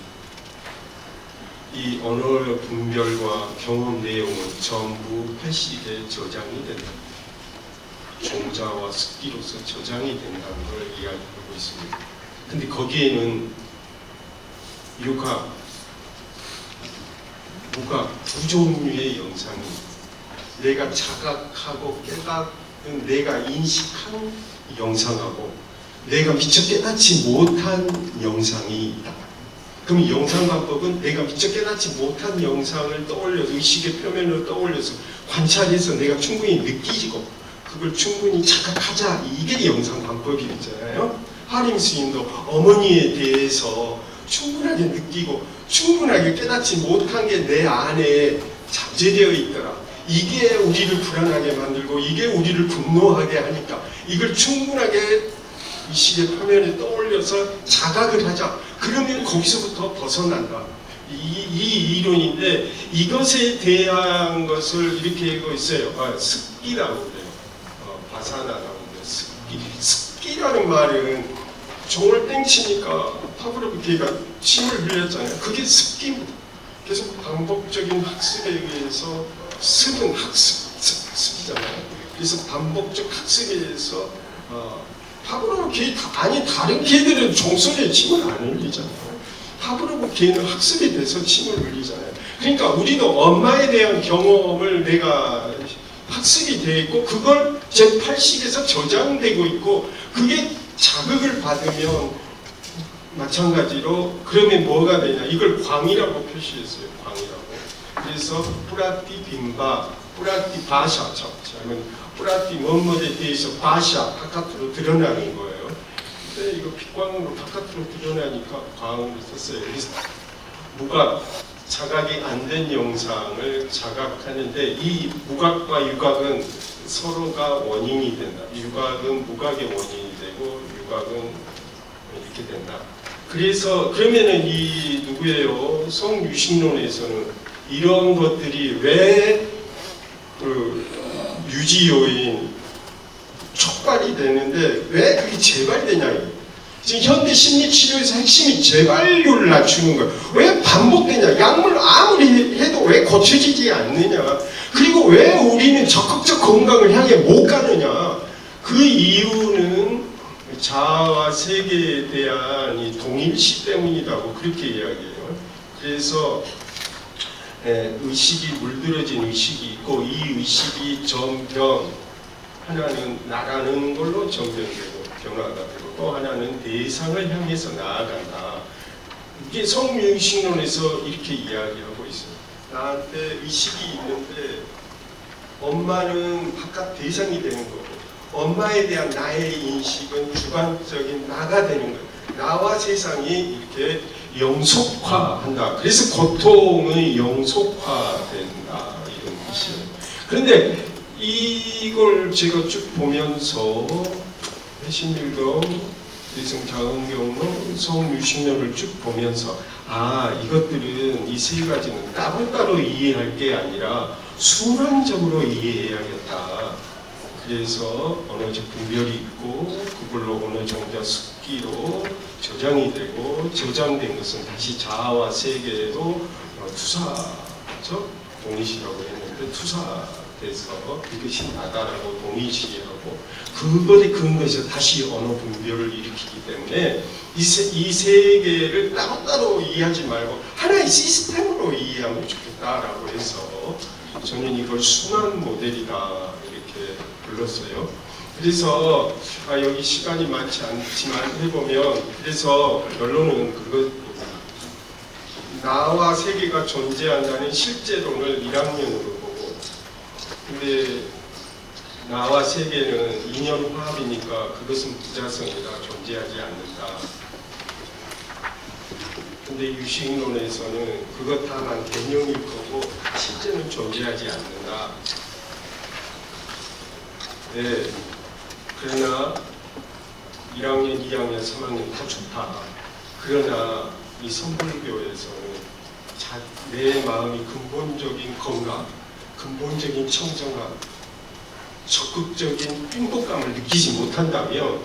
이 언어 분별과 경험 내용은 전부 80에 저장이 된다. 종자와 습기로서 저장이 된다는 걸 이야기하고 있습니다. 근데 거기에는 유각, 무각 두 종류의 영상이 내가 자각하고 깨닫는 내가 인식한 영상하고 내가 미처 깨닫지 못한 영상이 있다. 그럼 영상관법은 내가 미처 깨닫지 못한 영상을 떠올려서 의식의 표면으로 떠올려서 관찰해서 내가 충분히 느끼고 그걸 충분히 자각하자. 이게 영상관법이잖아요. 하림 스님도 어머니에 대해서 충분하게 느끼고 충분하게 깨닫지 못한 게 내 안에 잠재되어 있더라. 이게 우리를 불안하게 만들고 이게 우리를 분노하게 하니까 이걸 충분하게 의식의 표면에 떠올려서 자각을 하자. 그러면 거기서부터 벗어난다. 이 이론인데 이것에 대한 것을 이렇게 하고 있어요. 습기라고 그래요. 바사나라고 그래요. 습기라는 말은 종을 땡치니까 파브로프가 침을 흘렸잖아요. 그게 습기입니다. 그래서 반복적인 학습에 의해서 습은 습이잖아요. 그래서 반복적 학습에 의해서 파브로프 개 아니 다른 개들은 종소리에 침을 안 흘리잖아요. 파브로프 개는 학습이 돼서 침을 흘리잖아요. 그러니까 우리도 엄마에 대한 경험을 내가 학습이 되어 있고 그걸 제8식에서 저장되고 있고 그게 자극을 받으면 마찬가지로 그러면 뭐가 되냐 이걸 광이라고 표시했어요. 광이라고. 그래서 뿌라티 빈바, 뿌라티 바샤처럼 뿌라티 뭐뭐에 대해서 바샤 바깥으로 드러나는 거예요. 근데 이거 빛광으로 바깥으로 드러나니까 광으로 썼어요. 그래서 무각 자각이 안 된 영상을 자각하는데 이 무각과 유각은 서로가 원인이 된다. 유각은 무각의 원인이 되고 유각은 이렇게 된다. 그래서 그러면은 이 누구예요? 성유식론에서는 이런 것들이 왜 유지 요인 촉발이 되는데 왜 그게 재발되냐? 지금 현대 심리 치료에서 핵심이 재발률을 낮추는 거예요. 왜 반복되냐? 약물 아무리 해도 왜 고쳐지지 않느냐? 그리고 왜 우리는 적극적 건강을 향해 못 가느냐? 그 이유는 자아와 세계에 대한 이 동일시 때문이라고 그렇게 이야기해요. 그래서 의식이 물들어진 의식이 있고 이 의식이 정변 하나는 나라는 걸로 정변되고 변화가 되고 또 하나는 대상을 향해서 나아간다. 이게 성유식론에서 이렇게 이야기하고 있어요. 나한테 의식이 있는데 엄마는 바깥 대상이 되는 거고 엄마에 대한 나의 인식은 주관적인 나가 되는 거예요. 나와 세상이 이렇게 영속화한다. 그래서 고통의 영속화된다 이런 뜻이에요. 그런데 이걸 제가 쭉 보면서 해신일경, 대승자언경론, 성유식론을 쭉 보면서 이것들은 이 세 가지는 따로따로 이해할 게 아니라 순환적으로 이해해야겠다. 그래서 언어적 분별이 있고 그걸로 언어 정자 습기로 저장이 되고 저장된 것은 다시 자아와 세계로 투사죠? 동의시라고 했는데 투사돼서 이것이 나다라고 동의시하고 그것에 근거해서 다시 언어 분별을 일으키기 때문에 이 세계를 따로따로 이해하지 말고 하나의 시스템으로 이해하면 좋겠다라고 해서 저는 이걸 순환 모델이다 이렇게 불렀어요. 그래서 여기 시간이 많지 않지만 해보면 그래서 결론은 그것 나와 세계가 존재한다는 실제론을 1학년으로 보고 근데 나와 세계는 인연화합이니까 그것은 부자성이다 존재하지 않는다. 근데 유식론에서는 그것 다만 개념일 거고 실제는 존재하지 않는다. 네. 그러나 1학년, 2학년, 3학년 다 좋다. 그러나 이 선불교에서는 내 마음이 근본적인 건강, 근본적인 청정함, 적극적인 행복감을 느끼지 못한다면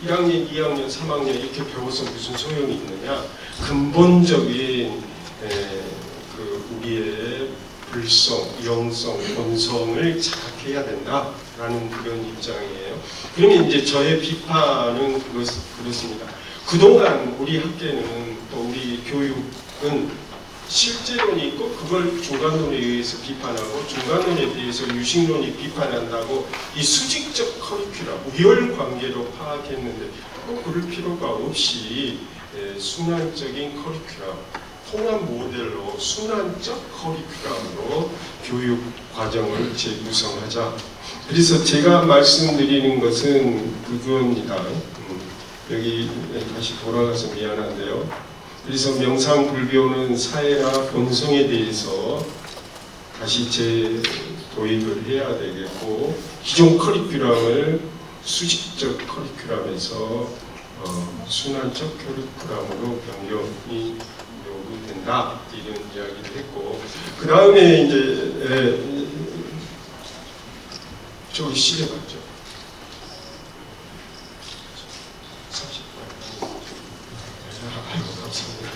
1학년, 2학년, 3학년 이렇게 배워서 무슨 소용이 있느냐? 근본적인 우리의 불성, 영성, 본성을 자각해야 된다라는 그런 입장이에요. 그러면 이제 저의 비판은 그렇습니다. 그동안 우리 학계는 또 우리 교육은 실제론이 있고 그걸 중간론에 의해서 비판하고 중간론에 대해서 유식론이 비판한다고 이 수직적 커리큘럼, 우열관계로 파악했는데 꼭 그럴 필요가 없이 순환적인 커리큘럼, 통합 모델로 순환적 커리큘럼으로 교육 과정을 재구성하자. 그래서 제가 말씀드리는 것은 그겁니다. 여기 다시 돌아가서 미안한데요. 그래서 명상불교는 사회나 본성에 대해서 다시 재도입을 해야 되겠고 기존 커리큘럼을 수직적 커리큘럼에서 순환적 커리큘럼으로 변경이 요구된다 이런 이야기를 했고 그 다음에 이제 저기 시계 봤죠? 30분. 아이고 감사합니다.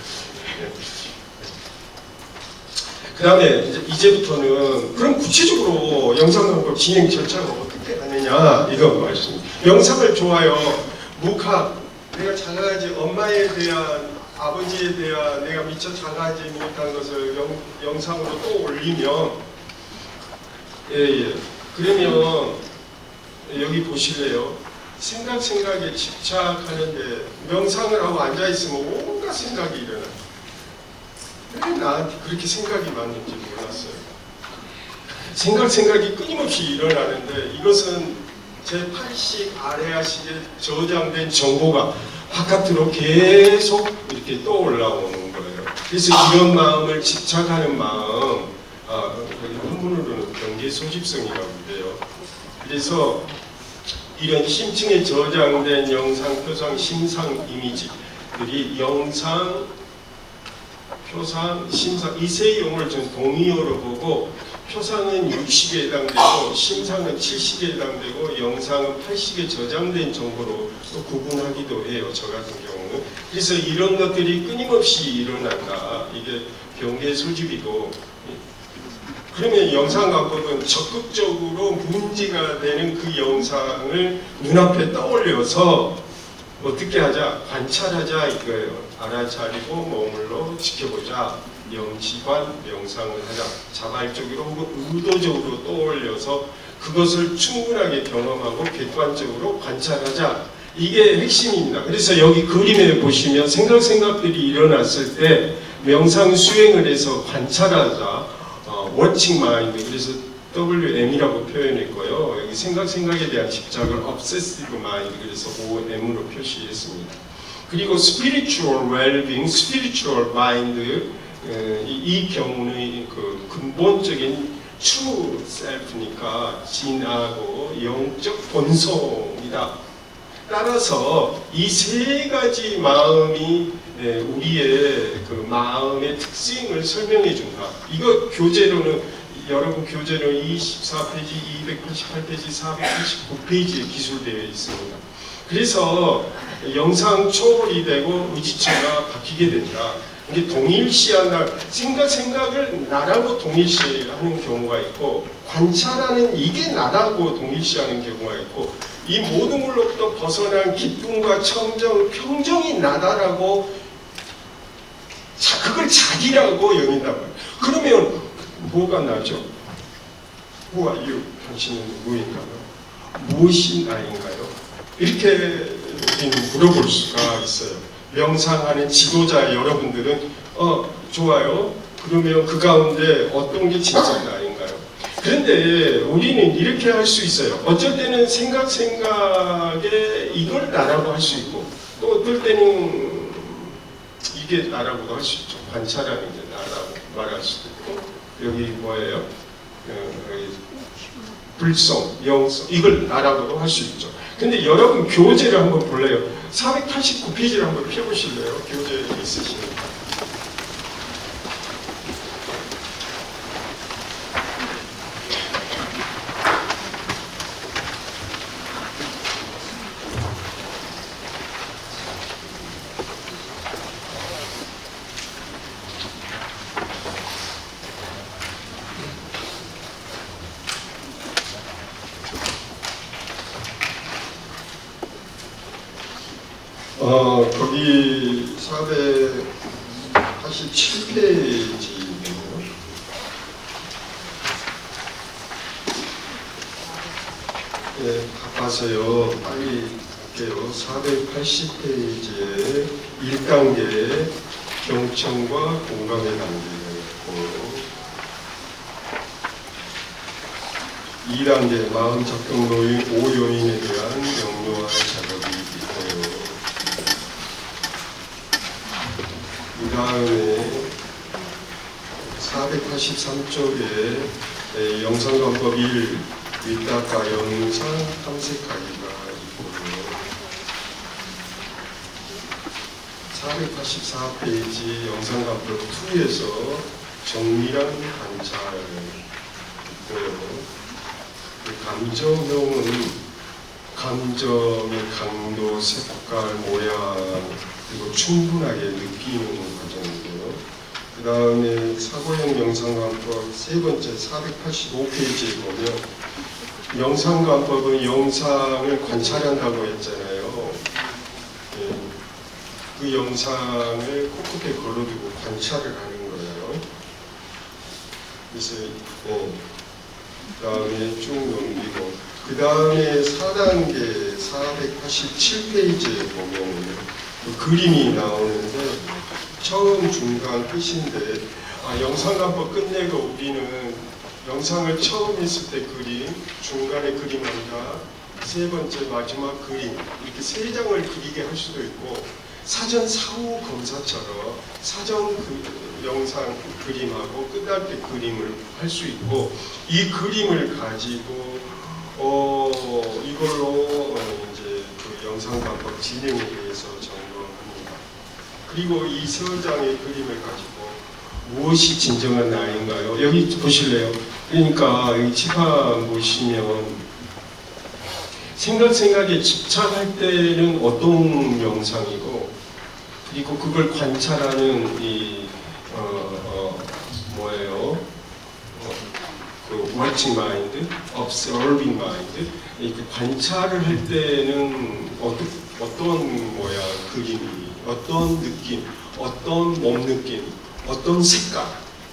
그 다음에 이제부터는 그럼 구체적으로 영상방법 진행 절차가 어떻게 하느냐 이거 말씀. 영상을 좋아요. 묵학 내가 자라지 엄마에 대한 아버지에 대한 내가 미처 자라지 못한 것을 영상으로 또 올리면 그러면 여기 보실래요? 생각에 집착하는데 명상을 하고 앉아있으면 온갖 생각이 일어나. 왜 나한테 그렇게 생각이 많은지 몰랐어요. 생각이 끊임없이 일어나는데 이것은 제8식 아레아식에 저장된 정보가 바깥으로 계속 이렇게 떠올라오는 거예요. 그래서 이런 마음을 집착하는 마음, 한문으로는 경계 소집성이라고 그래요. 그래서 이런 심층에 저장된 영상, 표상, 심상 이미지들이 영상, 표상, 심상 이 세 용어를 좀 동의어로 보고 표상은 60에 해당되고 심상은 70에 해당되고 영상은 80에 저장된 정보로 또 구분하기도 해요. 저 같은 경우는. 그래서 이런 것들이 끊임없이 일어난다. 이게 경계 소집이고 그러면 영상강법은 적극적으로 문제가 되는 그 영상을 눈앞에 떠올려서 어떻게 하자? 관찰하자 이거예요. 알아차리고 머물러 지켜보자. 영지관 명상을 하자. 자발적으로 혹은 의도적으로 떠올려서 그것을 충분하게 경험하고 객관적으로 관찰하자. 이게 핵심입니다. 그래서 여기 그림에 보시면 생각들이 일어났을 때 명상 수행을 해서 관찰하자, watching mind, 그래서 WM이라고 표현했고요. 여기 생각에 대한 집착을 obsessive mind, 그래서 OM으로 표시했습니다. 그리고 spiritual well-being, spiritual mind, 이 경우는 그 근본적인 true self니까 진하고 영적 본성이다. 따라서 이 세 가지 마음이 우리의 그 마음의 특징을 설명해 준다. 이거 교재로는 여러분 교재로 24페이지, 288페이지, 489페이지에 기술되어 있습니다. 그래서 영상 초월이 되고 의지처가 바뀌게 된다. 이게 동일시한다. 생각을 나라고 동일시하는 경우가 있고 관찰하는 이게 나라고 동일시하는 경우가 있고 이 모든 걸로부터 벗어난 기쁨과 청정, 평정이 나다라고 그걸 자기라고 여긴다고요. 그러면 뭐가 나죠? Who are you? 당신은 누구인가요? 무엇이 나인가요? 이렇게 물어볼 수가 있어요. 명상하는 지도자 여러분들은 좋아요. 그러면 그 가운데 어떤 게 진짜 나인가요? 그런데 우리는 이렇게 할 수 있어요. 어쩔 때는 생각에 이걸 나라고 할 수 있고 또 어떨 때는 이게 나라고도 할 수 있죠. 관찰하는 게 나라고 말할 수도 있고 여기 뭐예요? 불성, 영성 이걸 나라고도 할 수 있죠. 근데 여러분 교재를 한번 볼래요? 489페이지를 한번 펴보실래요? 교재에 있으시니까. 거기 487페이지네요. 네, 가세요. 빨리 할게요. 480페이지에 1단계 경청과 공감의 단계가 있고 2단계 마음 작동로의 5요인에 대한 명료한 작업이 있고요. 그 다음에 483쪽에 영상관법 1 위탁과 영상 탐색하기가 있고요. 484페이지 영상관법 2에서 정밀한 관찰 있고요. 감정형은 감정의 강도, 색깔, 모양 그리고 충분하게 느끼는 과정이고요. 그 다음에 사고형 영상관법 세 번째 485페이지에 보면 영상관법은 영상을 관찰한다고 했잖아요. 네. 그 영상을 코끝에 걸어두고 관찰을 하는 거예요. 그래서 그 다음에 쭉 넘기고 그 다음에 4단계 487페이지에 보면 그 그림이 나오는데 처음, 중간, 끝인데 영상관법 끝내고 우리는 영상을 처음 했을 때 그림, 중간에 그림한다, 세 번째 마지막 그림 이렇게 세 장을 그리게 할 수도 있고 사전 사후 검사처럼 사전 영상 그림하고 끝날 때 그림을 할 수 있고 이 그림을 가지고 이걸로 이제 그 영상관법 진행에 대해서 점검합니다. 그리고 이 서장의 그림을 가지고 무엇이 진정한 나인가요? 여기 보실래요? 그러니까 이 칠판 보시면 생각에 집착할 때는 어떤 영상이고 그리고 그걸 관찰하는 이 뭐예요? 그 watching mind, observing mind 이렇게 관찰을 할 때는 어떤 모양 그림이 어떤 느낌, 어떤 몸 느낌, 어떤 색깔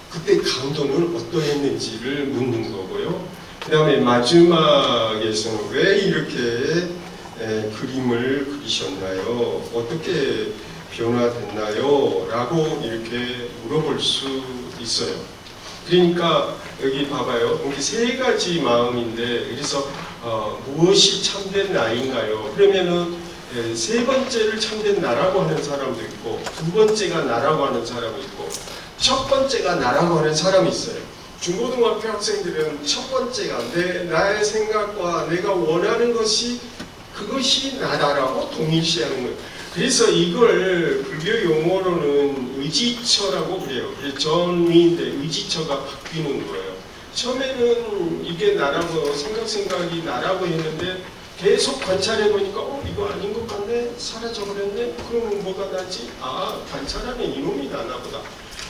그때 강도는 어떠했는지를 묻는 거고요. 그 다음에 마지막에서는 왜 이렇게 그림을 그리셨나요? 어떻게 변화됐나요? 라고 이렇게 물어볼 수 있어요. 그러니까 여기 봐봐요. 여기 세 가지 마음인데, 그래서 무엇이 참된 나인가요? 그러면은 세 번째를 참된 나라고 하는 사람도 있고, 두 번째가 나라고 하는 사람이 있고, 첫 번째가 나라고 하는 사람이 있어요. 중고등학교 학생들은 첫 번째가 나의 생각과 내가 원하는 것이 그것이 나다라고 동일시하는 거예요. 그래서 이걸 불교 용어로는 의지처라고 그래요. 전위인데 의지처가 바뀌는 거예요. 처음에는 이게 나라고 생각이 나라고 했는데 계속 관찰해 보니까 이거 아닌 것 같네, 사라져버렸네. 그러면 뭐가 나지? 관찰하는 이놈이 나나 보다.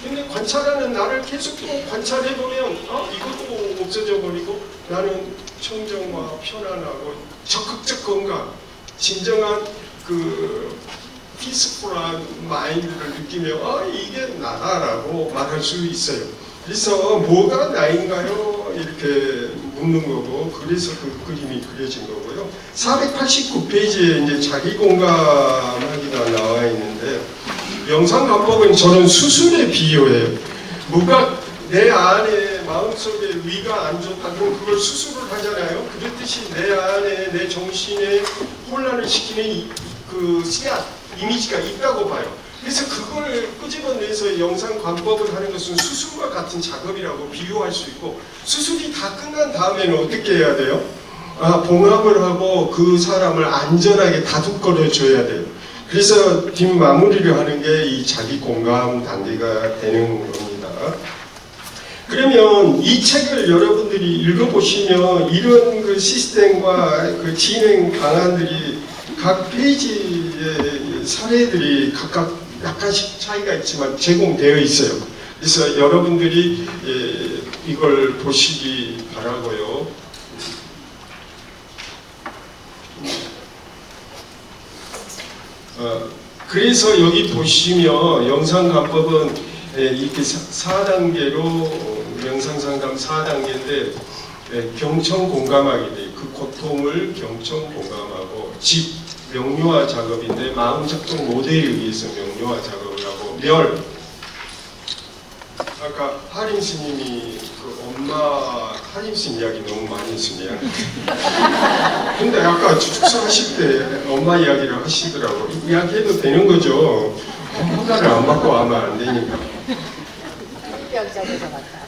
근데 관찰하는 나를 계속 또 관찰해 보면 이것도 없어져 버리고 나는 청정과 편안하고 적극적 건강, 진정한 그 피스풀한 마인드를 느끼며 이게 나다라고 말할 수 있어요. 그래서 뭐가 나인가요? 이렇게 묻는 거고, 그래서 그 그림이 그려진 거고요. 489페이지에 이제 자기 공감하기가 나와 있는데, 명상관법은 저는 수술에 비유해요. 뭐가 내 안에 마음속에 위가 안 좋다 그러면 그걸 수술을 하잖아요. 그렇듯이 내 안에 내 정신에 혼란을 시키는 그 씨앗, 이미지가 있다고 봐요. 그래서 그걸 끄집어내서 영상관법을 하는 것은 수술과 같은 작업이라고 비유할 수 있고, 수술이 다 끝난 다음에는 어떻게 해야 돼요? 봉합을 하고 그 사람을 안전하게 다독거려 줘야 돼요. 그래서 뒷마무리를 하는 게 이 자기 공감 단계가 되는 겁니다. 그러면 이 책을 여러분들이 읽어보시면 이런 그 시스템과 그 진행 방안들이 각 페이지의 사례들이 각각 약간씩 차이가 있지만 제공되어 있어요. 그래서 여러분들이 이걸 보시기 바라고요. 그래서 여기 보시면 영상관법은 이렇게 4단계로 명상상담 4단계인데 경청 공감하게 돼요. 그 고통을 경청 공감하고 집 명료화 작업인데 마음 작동 모델에 의해서 명료화 작업을 하고 멸, 아까 하림 스님이 그 엄마 하림 스님 이야기 너무 많이 했으면 근데 아까 주축사 하실 때 엄마 이야기를 하시더라고. 이야기해도 되는 거죠. 허가를 안 받고 하면 안 되니까.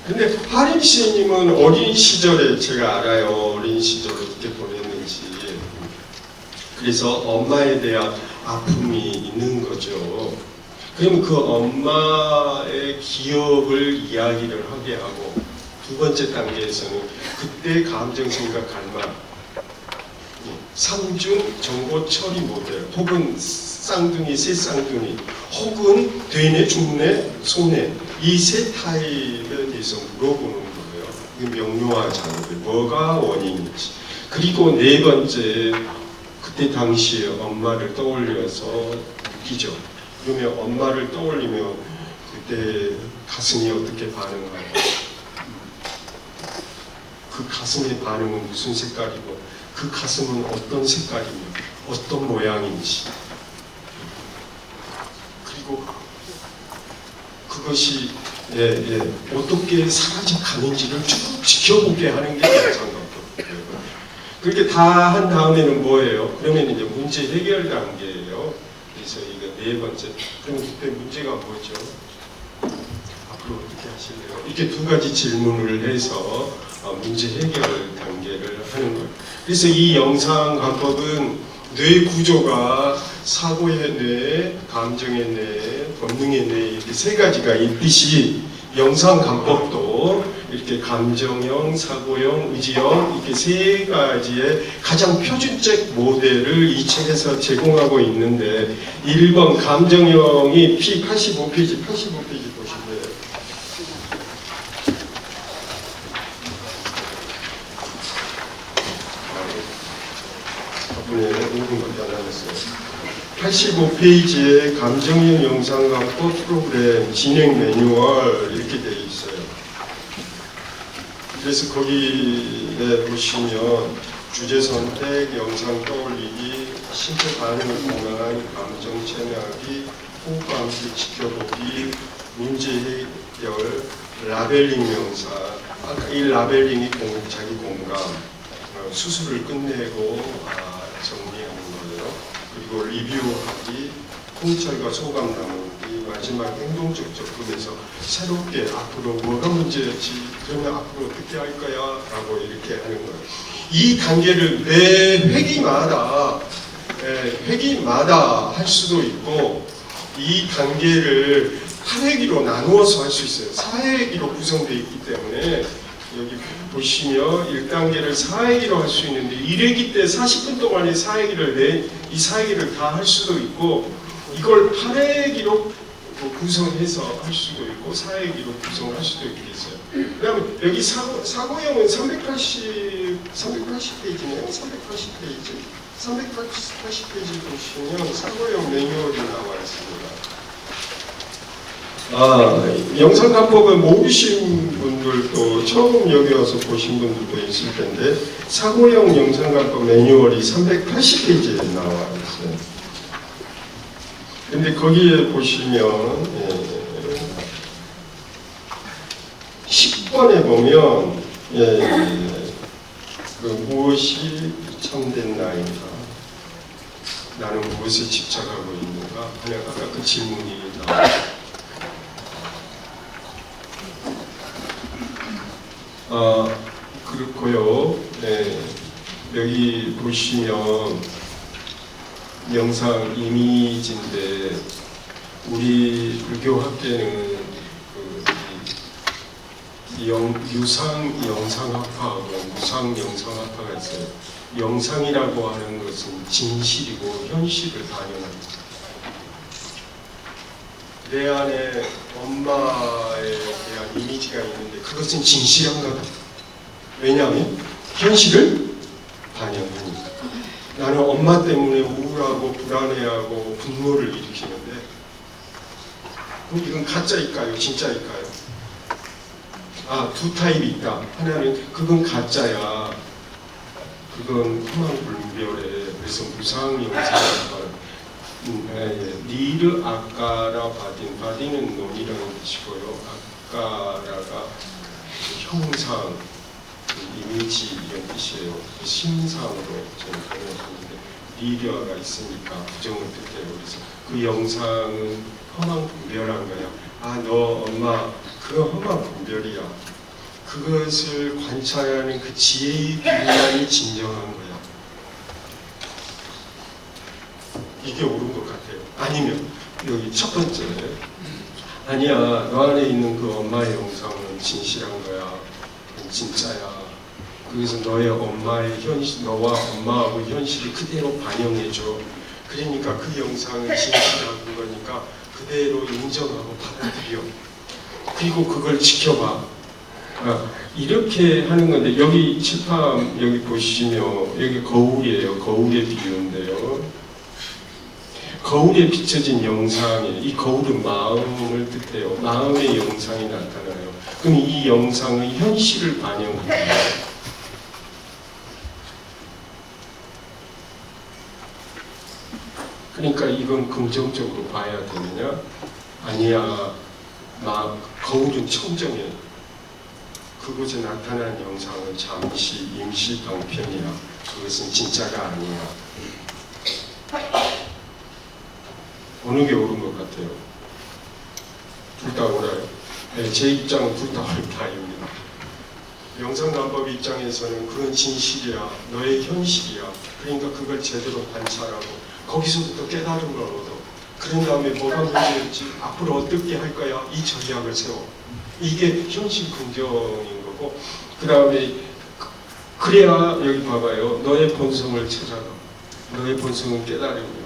근데 하림 스님은 어린 시절에 제가 알아요. 어린 시절을 어떻게 보냈는지. 그래서 엄마에 대한 아픔이 있는 거죠. 그럼 그 엄마의 기억을 이야기를 하게 하고, 두 번째 단계에서는 그때 감정생각 갈망, 삼중 정보 처리 모델, 혹은 쌍둥이, 새 쌍둥이, 혹은 되네, 죽네, 손해, 이 세 타입에 대해서 물어보는 거예요. 이 명료화 작업에 뭐가 원인인지. 그리고 네 번째, 그때 당시에 엄마를 떠올려서 느끼죠. 그러면 엄마를 떠올리면 그때 가슴이 어떻게 반응하고, 그 가슴의 반응은 무슨 색깔이고, 그 가슴은 어떤 색깔이며 어떤 모양인지, 그리고 그것이 어떻게 사라져 가는지를 쭉 지켜보게 하는 게 영상관법이에요. 그렇게 다 한 다음에는 뭐예요? 그러면 이제 문제 해결 단계예요. 그래서 이거 네 번째. 그럼 그때 문제가 뭐죠? 앞으로 어떻게 하실래요? 이렇게 두 가지 질문을 해서 문제 해결 단계를 하는 거예요. 그래서 이 영상관법은 뇌 구조가 사고의 뇌, 감정의 뇌, 본능의 뇌 이렇게 세 가지가 있듯이 영상관법도 이렇게 감정형, 사고형, 의지형 이렇게 세 가지의 가장 표준적 모델을 이 책에서 제공하고 있는데 1번 감정형이 P85페이지 보시면 덕분에 5분밖에 안 남았어요. 85페이지에 감정형 영상관법 프로그램 진행 매뉴얼 이렇게 되어 있어요. 그래서 거기에 보시면 주제 선택, 영상 떠올리기, 신체 반응을 보완, 감정 체내하기, 호흡과 함께 지켜보기, 문제 해결, 라벨링 명사. 아까 이 라벨링이 자기 공감, 수술을 끝내고 정리하는 거예요. 그리고 리뷰하기, 통찰과 소감 나누기, 마지막 행동적 접근에서 새롭게 앞으로 뭐가 문제였지, 그러면 앞으로 어떻게 할 거야 라고 이렇게 하는 거예요. 이 단계를 매 회기마다 할 수도 있고, 이 단계를 8회기로 나누어서 할 수 있어요. 4회기로 구성되어 있기 때문에 여기 보시면 1단계를 4회기로 할 수 있는데 1회기 때 40분 동안에 4회기를 다 할 수도 있고, 이걸 8회기로 구성해서 할 수도 있고 4회기로 구성할 수도 있겠어요. 그 다음에 여기 사고형은 380페이지네요. 380페이지. 380페이지 보시면 사고형 매뉴얼이 나와 있습니다. 영상감법을 모르신 분들도 처음 여기 와서 보신 분들도 있을 텐데, 사고형 영상감법 매뉴얼이 380페이지에 나와 있어요. 근데 거기에 보시면 10번에 보면 그 무엇이 참된 나인가, 나는 무엇에 집착하고 있는가, 그냥 아까 그 질문이 나와요. 그렇고요. 여기 보시면 영상 이미지인데, 우리 불교학계는 유상 영상학파하고 무상 영상학파가 있어요. 영상이라고 하는 것은 진실이고 현실을 반영합니다. 내 안에 엄마에 대한 이미지가 있는데 그것은 진실한 거다. 왜냐하면 현실을 반영하니까. 나는 엄마 때문에 우울하고 불안해하고 분노를 일으키는데, 그럼 이건 가짜일까요? 진짜일까요? 두 타입이 있다. 하나는 그건 가짜야. 그건 희망불멸해. 그래서 무상 영상학파. 니르 아까라 바딘은 논이라는 뜻이고요. 아까라가 형상, 이미지 이런 뜻이에요. 심상으로 저는 번역하는데, 니르아가 있으니까 부정을 뜻해요. 그래서 그 영상은 허망분별한 거야. 너 엄마 그거 허망분별이야. 그것을 관찰하는 그 지혜의 비난이 진정한 거야. 이게 옳은 것 같아요. 아니면 여기 첫 번째, 아니야, 너 안에 있는 그 엄마의 영상은 진실한 거야, 진짜야. 그래서 너의 엄마의 현실, 너와 엄마하고 현실을 그대로 반영해줘. 그러니까 그 영상은 진실한 거니까 그대로 인정하고 받아들여. 그리고 그걸 지켜봐. 이렇게 하는 건데, 여기 칠판 여기 보시면 여기 거울이에요. 거울의 비유인데요. 거울에 비춰진 영상에, 이 거울은 마음을 뜻해요. 마음의 영상이 나타나요. 그럼 이 영상은 현실을 반영합니다. 그러니까 이건 긍정적으로 봐야 되느냐? 아니야, 거울은 청정해. 그곳에 나타난 영상은 잠시 임시 방편이야. 그것은 진짜가 아니야. 어느 게 옳은 것 같아요? 둘 다 옳아요. 제 입장은 둘 다 옳다입니다. 영상감법 입장에서는 그건 진실이야, 너의 현실이야. 그러니까 그걸 제대로 관찰하고 거기서부터 깨달음을 얻어. 그런 다음에 뭐가 문제였지? 앞으로 어떻게 할 거야? 이 전략을 세워. 이게 현실 긍정인 거고, 그 다음에 그래야 여기 봐봐요. 너의 본성을 찾아가. 너의 본성은 깨달음이야.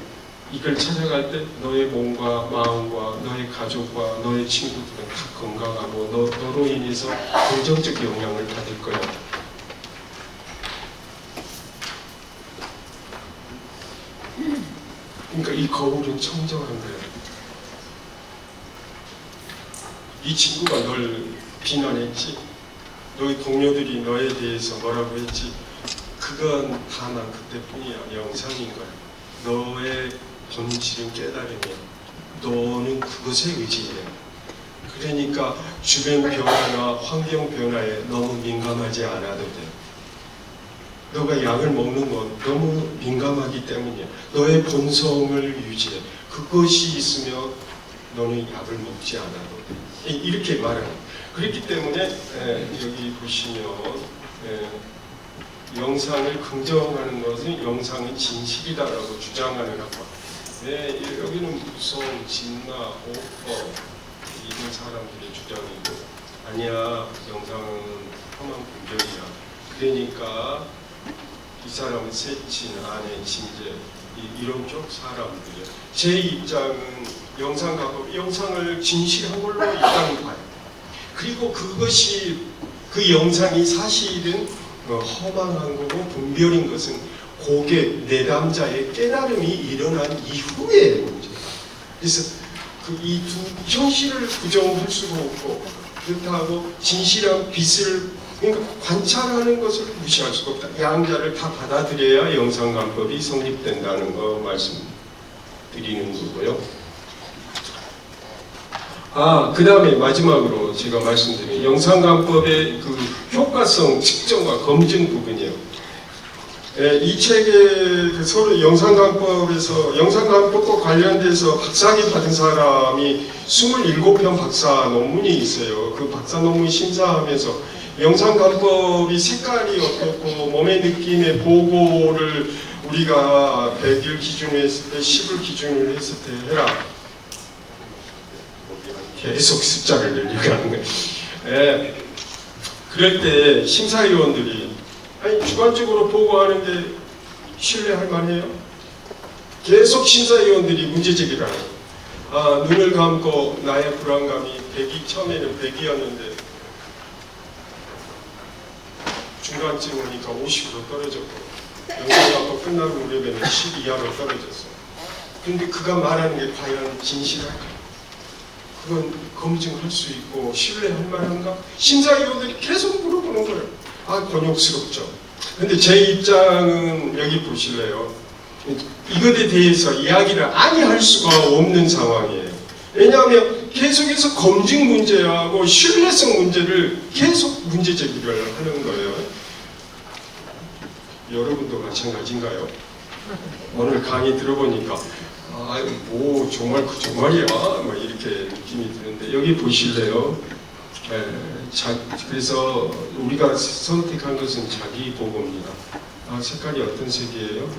이걸 찾아갈 때 너의 몸과 마음과 너의 가족과 너의 친구들은 다 건강하고 너로 인해서 긍정적 영향을 받을 거야. 그러니까 이 거울은 청정한 거야. 이 친구가 널 비난했지, 너의 동료들이 너에 대해서 뭐라고 했지, 그 그건 다만 그때뿐이야. 영상인 거야. 너의 본질은 깨달음이야. 너는 그것에 의지해. 그러니까 주변 변화나 환경 변화에 너무 민감하지 않아도 돼. 너가 약을 먹는 건 너무 민감하기 때문이야. 너의 본성을 유지해. 그것이 있으면 너는 약을 먹지 않아도 돼. 이렇게 말하는. 그렇기 때문에 여기 보시면 영상을 긍정하는 것은 영상은 진실이다라고 주장하는 학과. 여기는 무서운 진나 오퍼 이런 사람들의 주장이고, 아니야, 영상은 험한 분별이야. 그러니까 이 사람은 세친, 아내, 진제 이런 쪽 사람들이에요. 제 입장은 영상을 진실한 걸로 일단 봐요. 그리고 그것이 그 영상이 사실은 허망한 거고 분별인 것은 고객, 내담자의 깨달음이 일어난 이후의 문제다. 그래서 이 두 현실을 부정할 수가 없고, 그렇다고 진실한 빛을 그러니까 관찰하는 것을 무시할 수가 없다. 양자를 다 받아들여야 영상관법이 성립된다는 거 말씀드리는 거고요. 그 다음에 마지막으로 제가 말씀드린 영상관법의 그 효과성 측정과 검증 부분이에요. 이 책에 서로 영상관법과 관련돼서 박사학위 받은 사람이 27편 박사 논문이 있어요. 그 박사 논문 심사하면서 영상관법이 색깔이 어떻고 몸의 느낌의 보고를 우리가 100일 기준으로 했을 때 10을 기준으로 했을 때 해라. 계속 숫자를 늘려가는 거예요. 그럴 때 심사위원들이 주관적으로 보고하는데 신뢰할 만해요? 계속 심사위원들이 문제 제기를 하요. 눈을 감고 나의 불안감이 100이 처음에는 100이었는데 중간쯤 오니까 50으로 떨어졌고 영상관법 끝나고 무렵에는 10 이하로 떨어졌어요. 근데 그가 말하는 게 과연 진실할까? 그건 검증할 수 있고 신뢰할 만한가? 심사위원들이 계속 물어보는 거예요. 곤욕스럽죠. 근데 제 입장은 여기 보실래요? 이것에 대해서 이야기를 아니 할 수가 없는 상황이에요. 왜냐하면 계속해서 검증 문제하고 신뢰성 문제를 계속 문제 제기를 하는 거예요. 여러분도 마찬가지인가요? 오늘 강의 들어보니까 정말이야 뭐 이렇게 느낌이 드는데 여기 보실래요? 그래서 우리가 선택한 것은 자기 보고입니다. 색깔이 어떤 색이에요?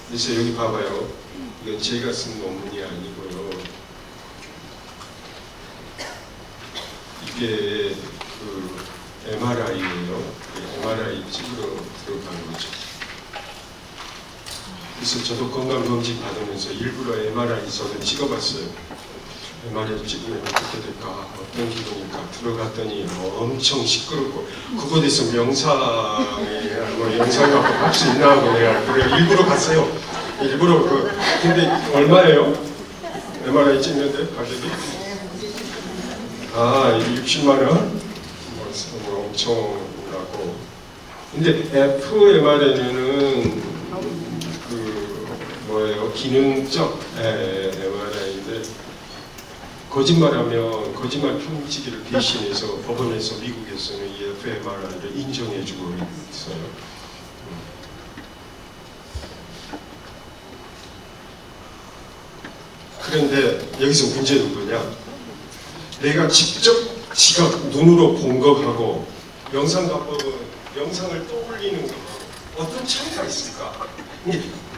그래서 여기 봐봐요. 이건 제가 쓴 논문이 아니고요. 이게 그 MRI예요. MRI 찍으러 들어간 거죠. 그래서 저도 건강검진 받으면서 일부러 MRI 저는 찍어봤어요. MRI 찍으면 어떻게 될까, 어떤 기분일까 들어갔더니 엄청 시끄럽고 그곳에서 영상하고 할 수 있나 하고 내가 그래 일부러 갔어요. 일부러 근데 얼마예요? MRI 찍는데 가격이? 60만 원? 엄청 올랐고. 근데 fMRI는 기능적 MRI인데 거짓말하면 거짓말 흉지기를 대신해서 법원에서 미국에서는 이 fMRI를 인정해주고 있어요. 그런데 여기서 문제는 뭐냐? 내가 직접 지각 눈으로 본 것하고 영상관법은 영상을 떠올리는 것하고 어떤 차이가 있을까?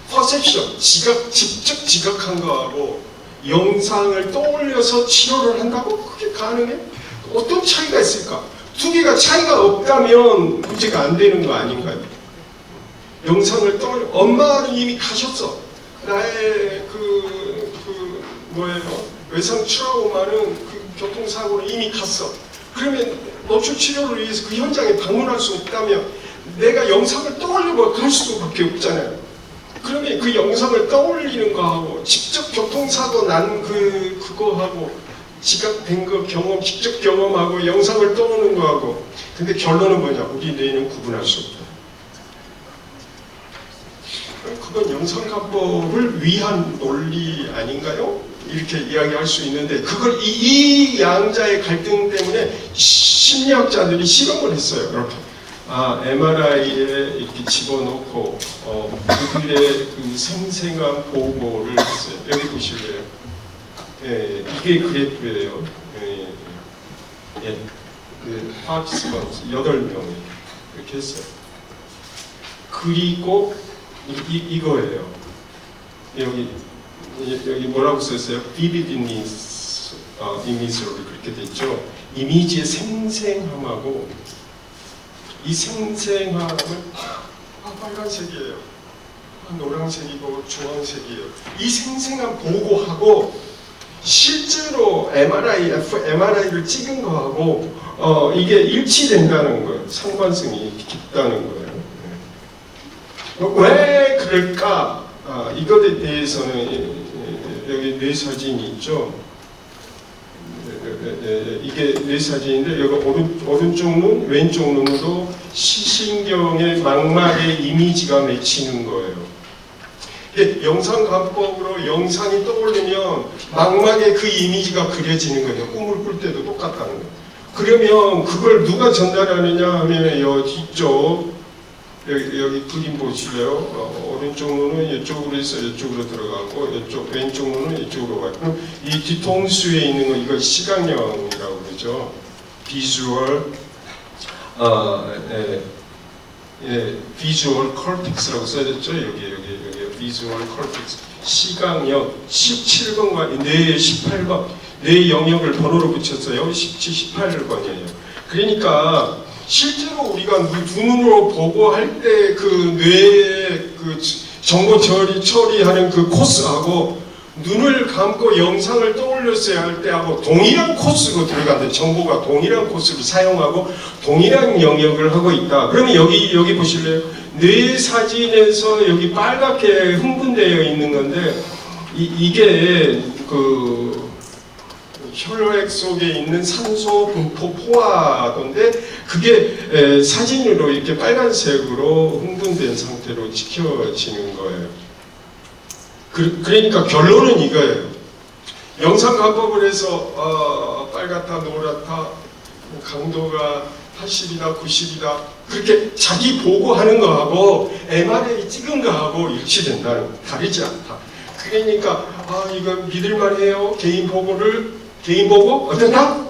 퍼셉션, 직접 지각한 거하고 영상을 떠올려서 치료를 한다고? 그게 가능해? 어떤 차이가 있을까? 두 개가 차이가 없다면 문제가 안 되는 거 아닌가요? 영상을 떠올려, 엄마는 이미 가셨어. 나의 외상 트라우마는 그 교통사고로 이미 갔어. 그러면 노출 치료를 위해서 그 현장에 방문할 수 없다면 내가 영상을 떠올리고 갈 수밖에 없잖아요. 그러면 그 영상을 떠올리는 거하고 직접 교통사고 난 그거하고 지각된 거 직접 경험하고 영상을 떠오는 거하고. 근데 결론은 뭐냐? 우리 뇌는 구분할 수 없다. 그건 영상가법을 위한 논리 아닌가요? 이렇게 이야기할 수 있는데 그걸 이 양자의 갈등 때문에 심리학자들이 실험을 했어요. 이렇게 MRI에 이렇게 집어넣고 그들의 그 생생한 보고를 했어요. 여기 보실래요? 예, 이게 그래프예요. 그 파티스펀트 8명 이렇게 했어요. 그리고 이거예요. 여기 뭐라고 썼어요? vivid image로 그렇게 됐죠. 이미지의 생생함하고 이 생생함은 빨간색이에요. 노란색이고 주황색이에요. 이 생생한 보고하고 실제로 MRI를 찍은 거하고 이게 일치된다는 거예요. 상관성이 깊다는 거예요. 왜 그럴까? 이것에 대해서는 여기 뇌사진이 있죠. 이게 뇌사진인데 여기 오른쪽 눈, 왼쪽 눈으로 시신경의 망막의 이미지가 맺히는 거예요. 영상관법으로 영상이 떠오르면 망막에 그 이미지가 그려지는 거예요. 꿈을 꿀 때도 똑같다는 거예요. 그러면 그걸 누가 전달하느냐 하면 이 뒤쪽 여기 그림 보실래요? 오른쪽 눈은 이쪽으로 해서 이쪽으로 들어가고 왼쪽 눈은 이쪽으로 가요. 그럼 이 뒤통수에 있는 거 이걸 시각령이라고 그러죠. 비주얼 비주얼 컬텍스라고 써졌죠. 여기 비주얼 컬텍스 시각령 17번과 뇌 18번 뇌 영역을 번호로 붙였어요. 17, 18번이에요. 그러니까 실제로 우리가 두 눈으로 보고 할 때 그 뇌의 그 정보 처리하는 그 코스하고 눈을 감고 영상을 떠올렸어야 할 때하고 동일한 코스로 들어간다. 정보가 동일한 코스를 사용하고 동일한 영역을 하고 있다. 그러면 여기 보실래요? 뇌 사진에서 여기 빨갛게 흥분되어 있는 건데 이게 그 혈액 속에 있는 산소 분포 포화도인데 그게 사진으로 이렇게 빨간색으로 흥분된 상태로 찍혀지는 거예요. 그러니까 결론은 이거예요. 영상관법을 해서 빨갛다, 노랗다, 강도가 80이다, 90이다 그렇게 자기 보고하는 거하고 MRI 찍은 거하고 일치된다는 거, 다르지 않다. 그러니까 이거 믿을만해요. 개인 보고 어떻다?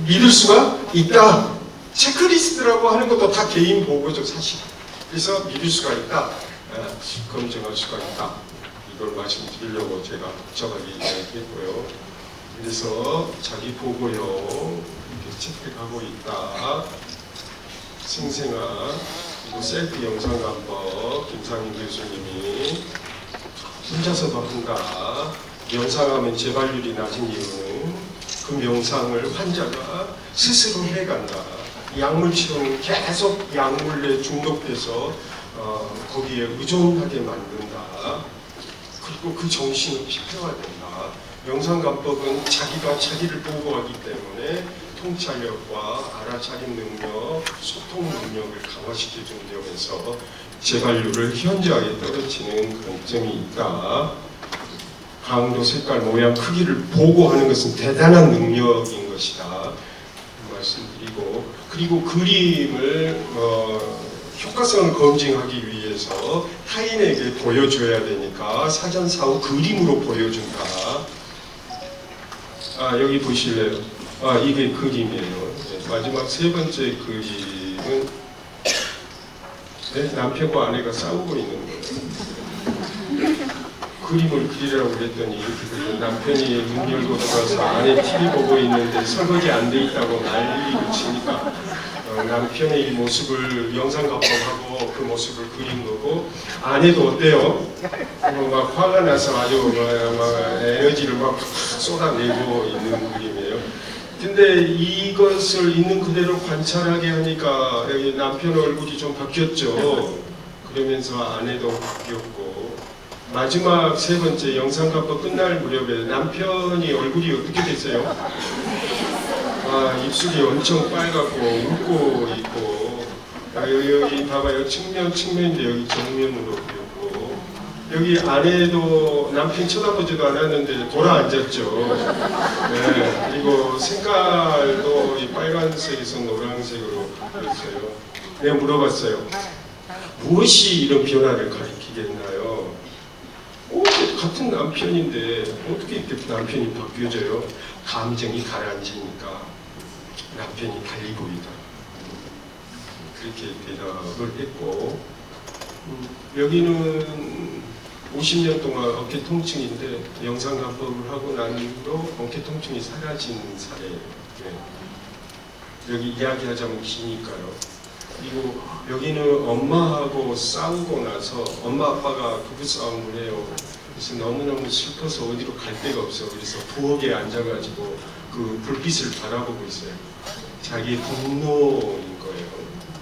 믿을 수가 있다. 체크리스트라고 하는 것도 다 개인 보고죠, 사실. 그래서 믿을 수가 있다. 검증할 수가 있다. 이걸 말씀드리려고 제가 복잡하게 이야기했고요. 그래서 자기 보고용 이렇게 채택하고 있다. 생생한 그리고 셀프 영상관법 김상인 교수님이 혼자서도 한다. 명상하면 재발률이 낮은 이유는 그 명상을 환자가 스스로 해간다. 약물 치료는 계속 약물에 중독돼서 거기에 의존하게 만든다. 그리고 그 정신은 피폐화된다. 명상관법은 자기가 자기를 보고하기 때문에 통찰력과 알아차림 능력, 소통 능력을 강화시켜주는 점에서 재발률을 현저하게 떨어지는 그런 점이 있다. 강도, 색깔, 모양, 크기를 보고하는 것은 대단한 능력인 것이다. 말씀드리고 그리고 그림을 효과성을 검증하기 위해서 타인에게 보여줘야 되니까 사전사후 그림으로 보여준다. 여기 보실래요? 이게 그림이에요. 마지막 세 번째 그림은 남편과 아내가 싸우고 있는 거예요. 그림을 그리라고 그랬더니 남편이 문 열고 들어와서 아내 TV 보고 있는데 설거지 안 돼 있다고 난리를 치니까 남편의 이 모습을 영상관법하고 그 모습을 그린 거고 아내도 어때요? 막 화가 나서 아주 막 에너지를 막 쏟아내고 있는 그림이에요. 근데 이것을 있는 그대로 관찰하게 하니까 여기 남편 얼굴이 좀 바뀌었죠. 그러면서 아내도 바뀌었고 마지막 세 번째 영상간법 끝날 무렵에 남편이 얼굴이 어떻게 됐어요? 입술이 엄청 빨갛고 웃고 있고, 여기 봐봐요. 측면인데 여기 정면으로 보였고, 여기 아내도 남편 쳐다보지도 않았는데 돌아 앉았죠. 네, 그리고 색깔도 이 빨간색에서 노란색으로 보였어요. 내가 물어봤어요. 무엇이 이런 변화를 가리키겠나요? 같은 남편인데 어떻게 이렇게 남편이 바뀌어져요? 감정이 가라앉으니까 남편이 달리 보이다. 그렇게 대답을 했고, 여기는 50년 동안 어깨 통증인데 영상간법을 하고 난 후로 어깨 통증이 사라진 사례. 네. 여기 이야기하자면 기니까요. 그리고 여기는 엄마하고 싸우고 나서 엄마 아빠가 부부싸움을 해요. 그래서 너무너무 슬퍼서 어디로 갈 데가 없어. 그래서 부엌에 앉아가지고 그 불빛을 바라보고 있어요. 자기 분노인 거예요.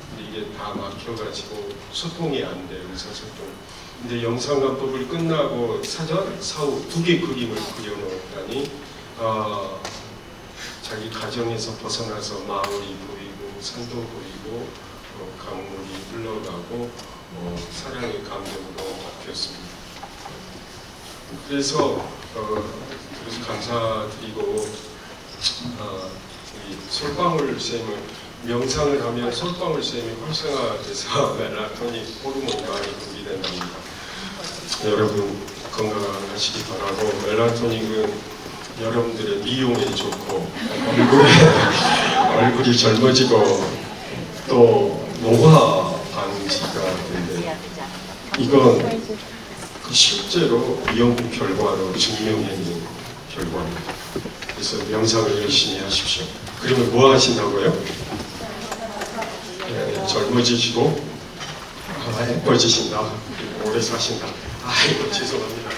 근데 이게 다 막혀가지고 소통이 안 돼요. 의사소통. 근데 영상간법을 끝나고 사전, 사후 두 개 그림을 그려놓았다니 자기 가정에서 벗어나서 마을이 보이고 산도 보이고 강물이 흘러가고 사랑의 감정으로 바뀌었습니다. 그래서 감사드리고 솔방울 쌤을 명상을 하면 솔방울 쌤이 활성화돼서 멜라토닌 호르몬이 많이 분비된답니다. 여러분 건강하시기 바라고, 멜라토닌은 여러분들의 미용에 좋고 얼굴이 젊어지고 또 노화 방지가 되는데, 이건 실제로 연구 결과로 증명된 결과입니다. 그래서 명상을 열심히 하십시오. 그러면 뭐 하신다고요? 네, 젊어지시고 예뻐지신다, 오래 사신다. 아이고 죄송합니다.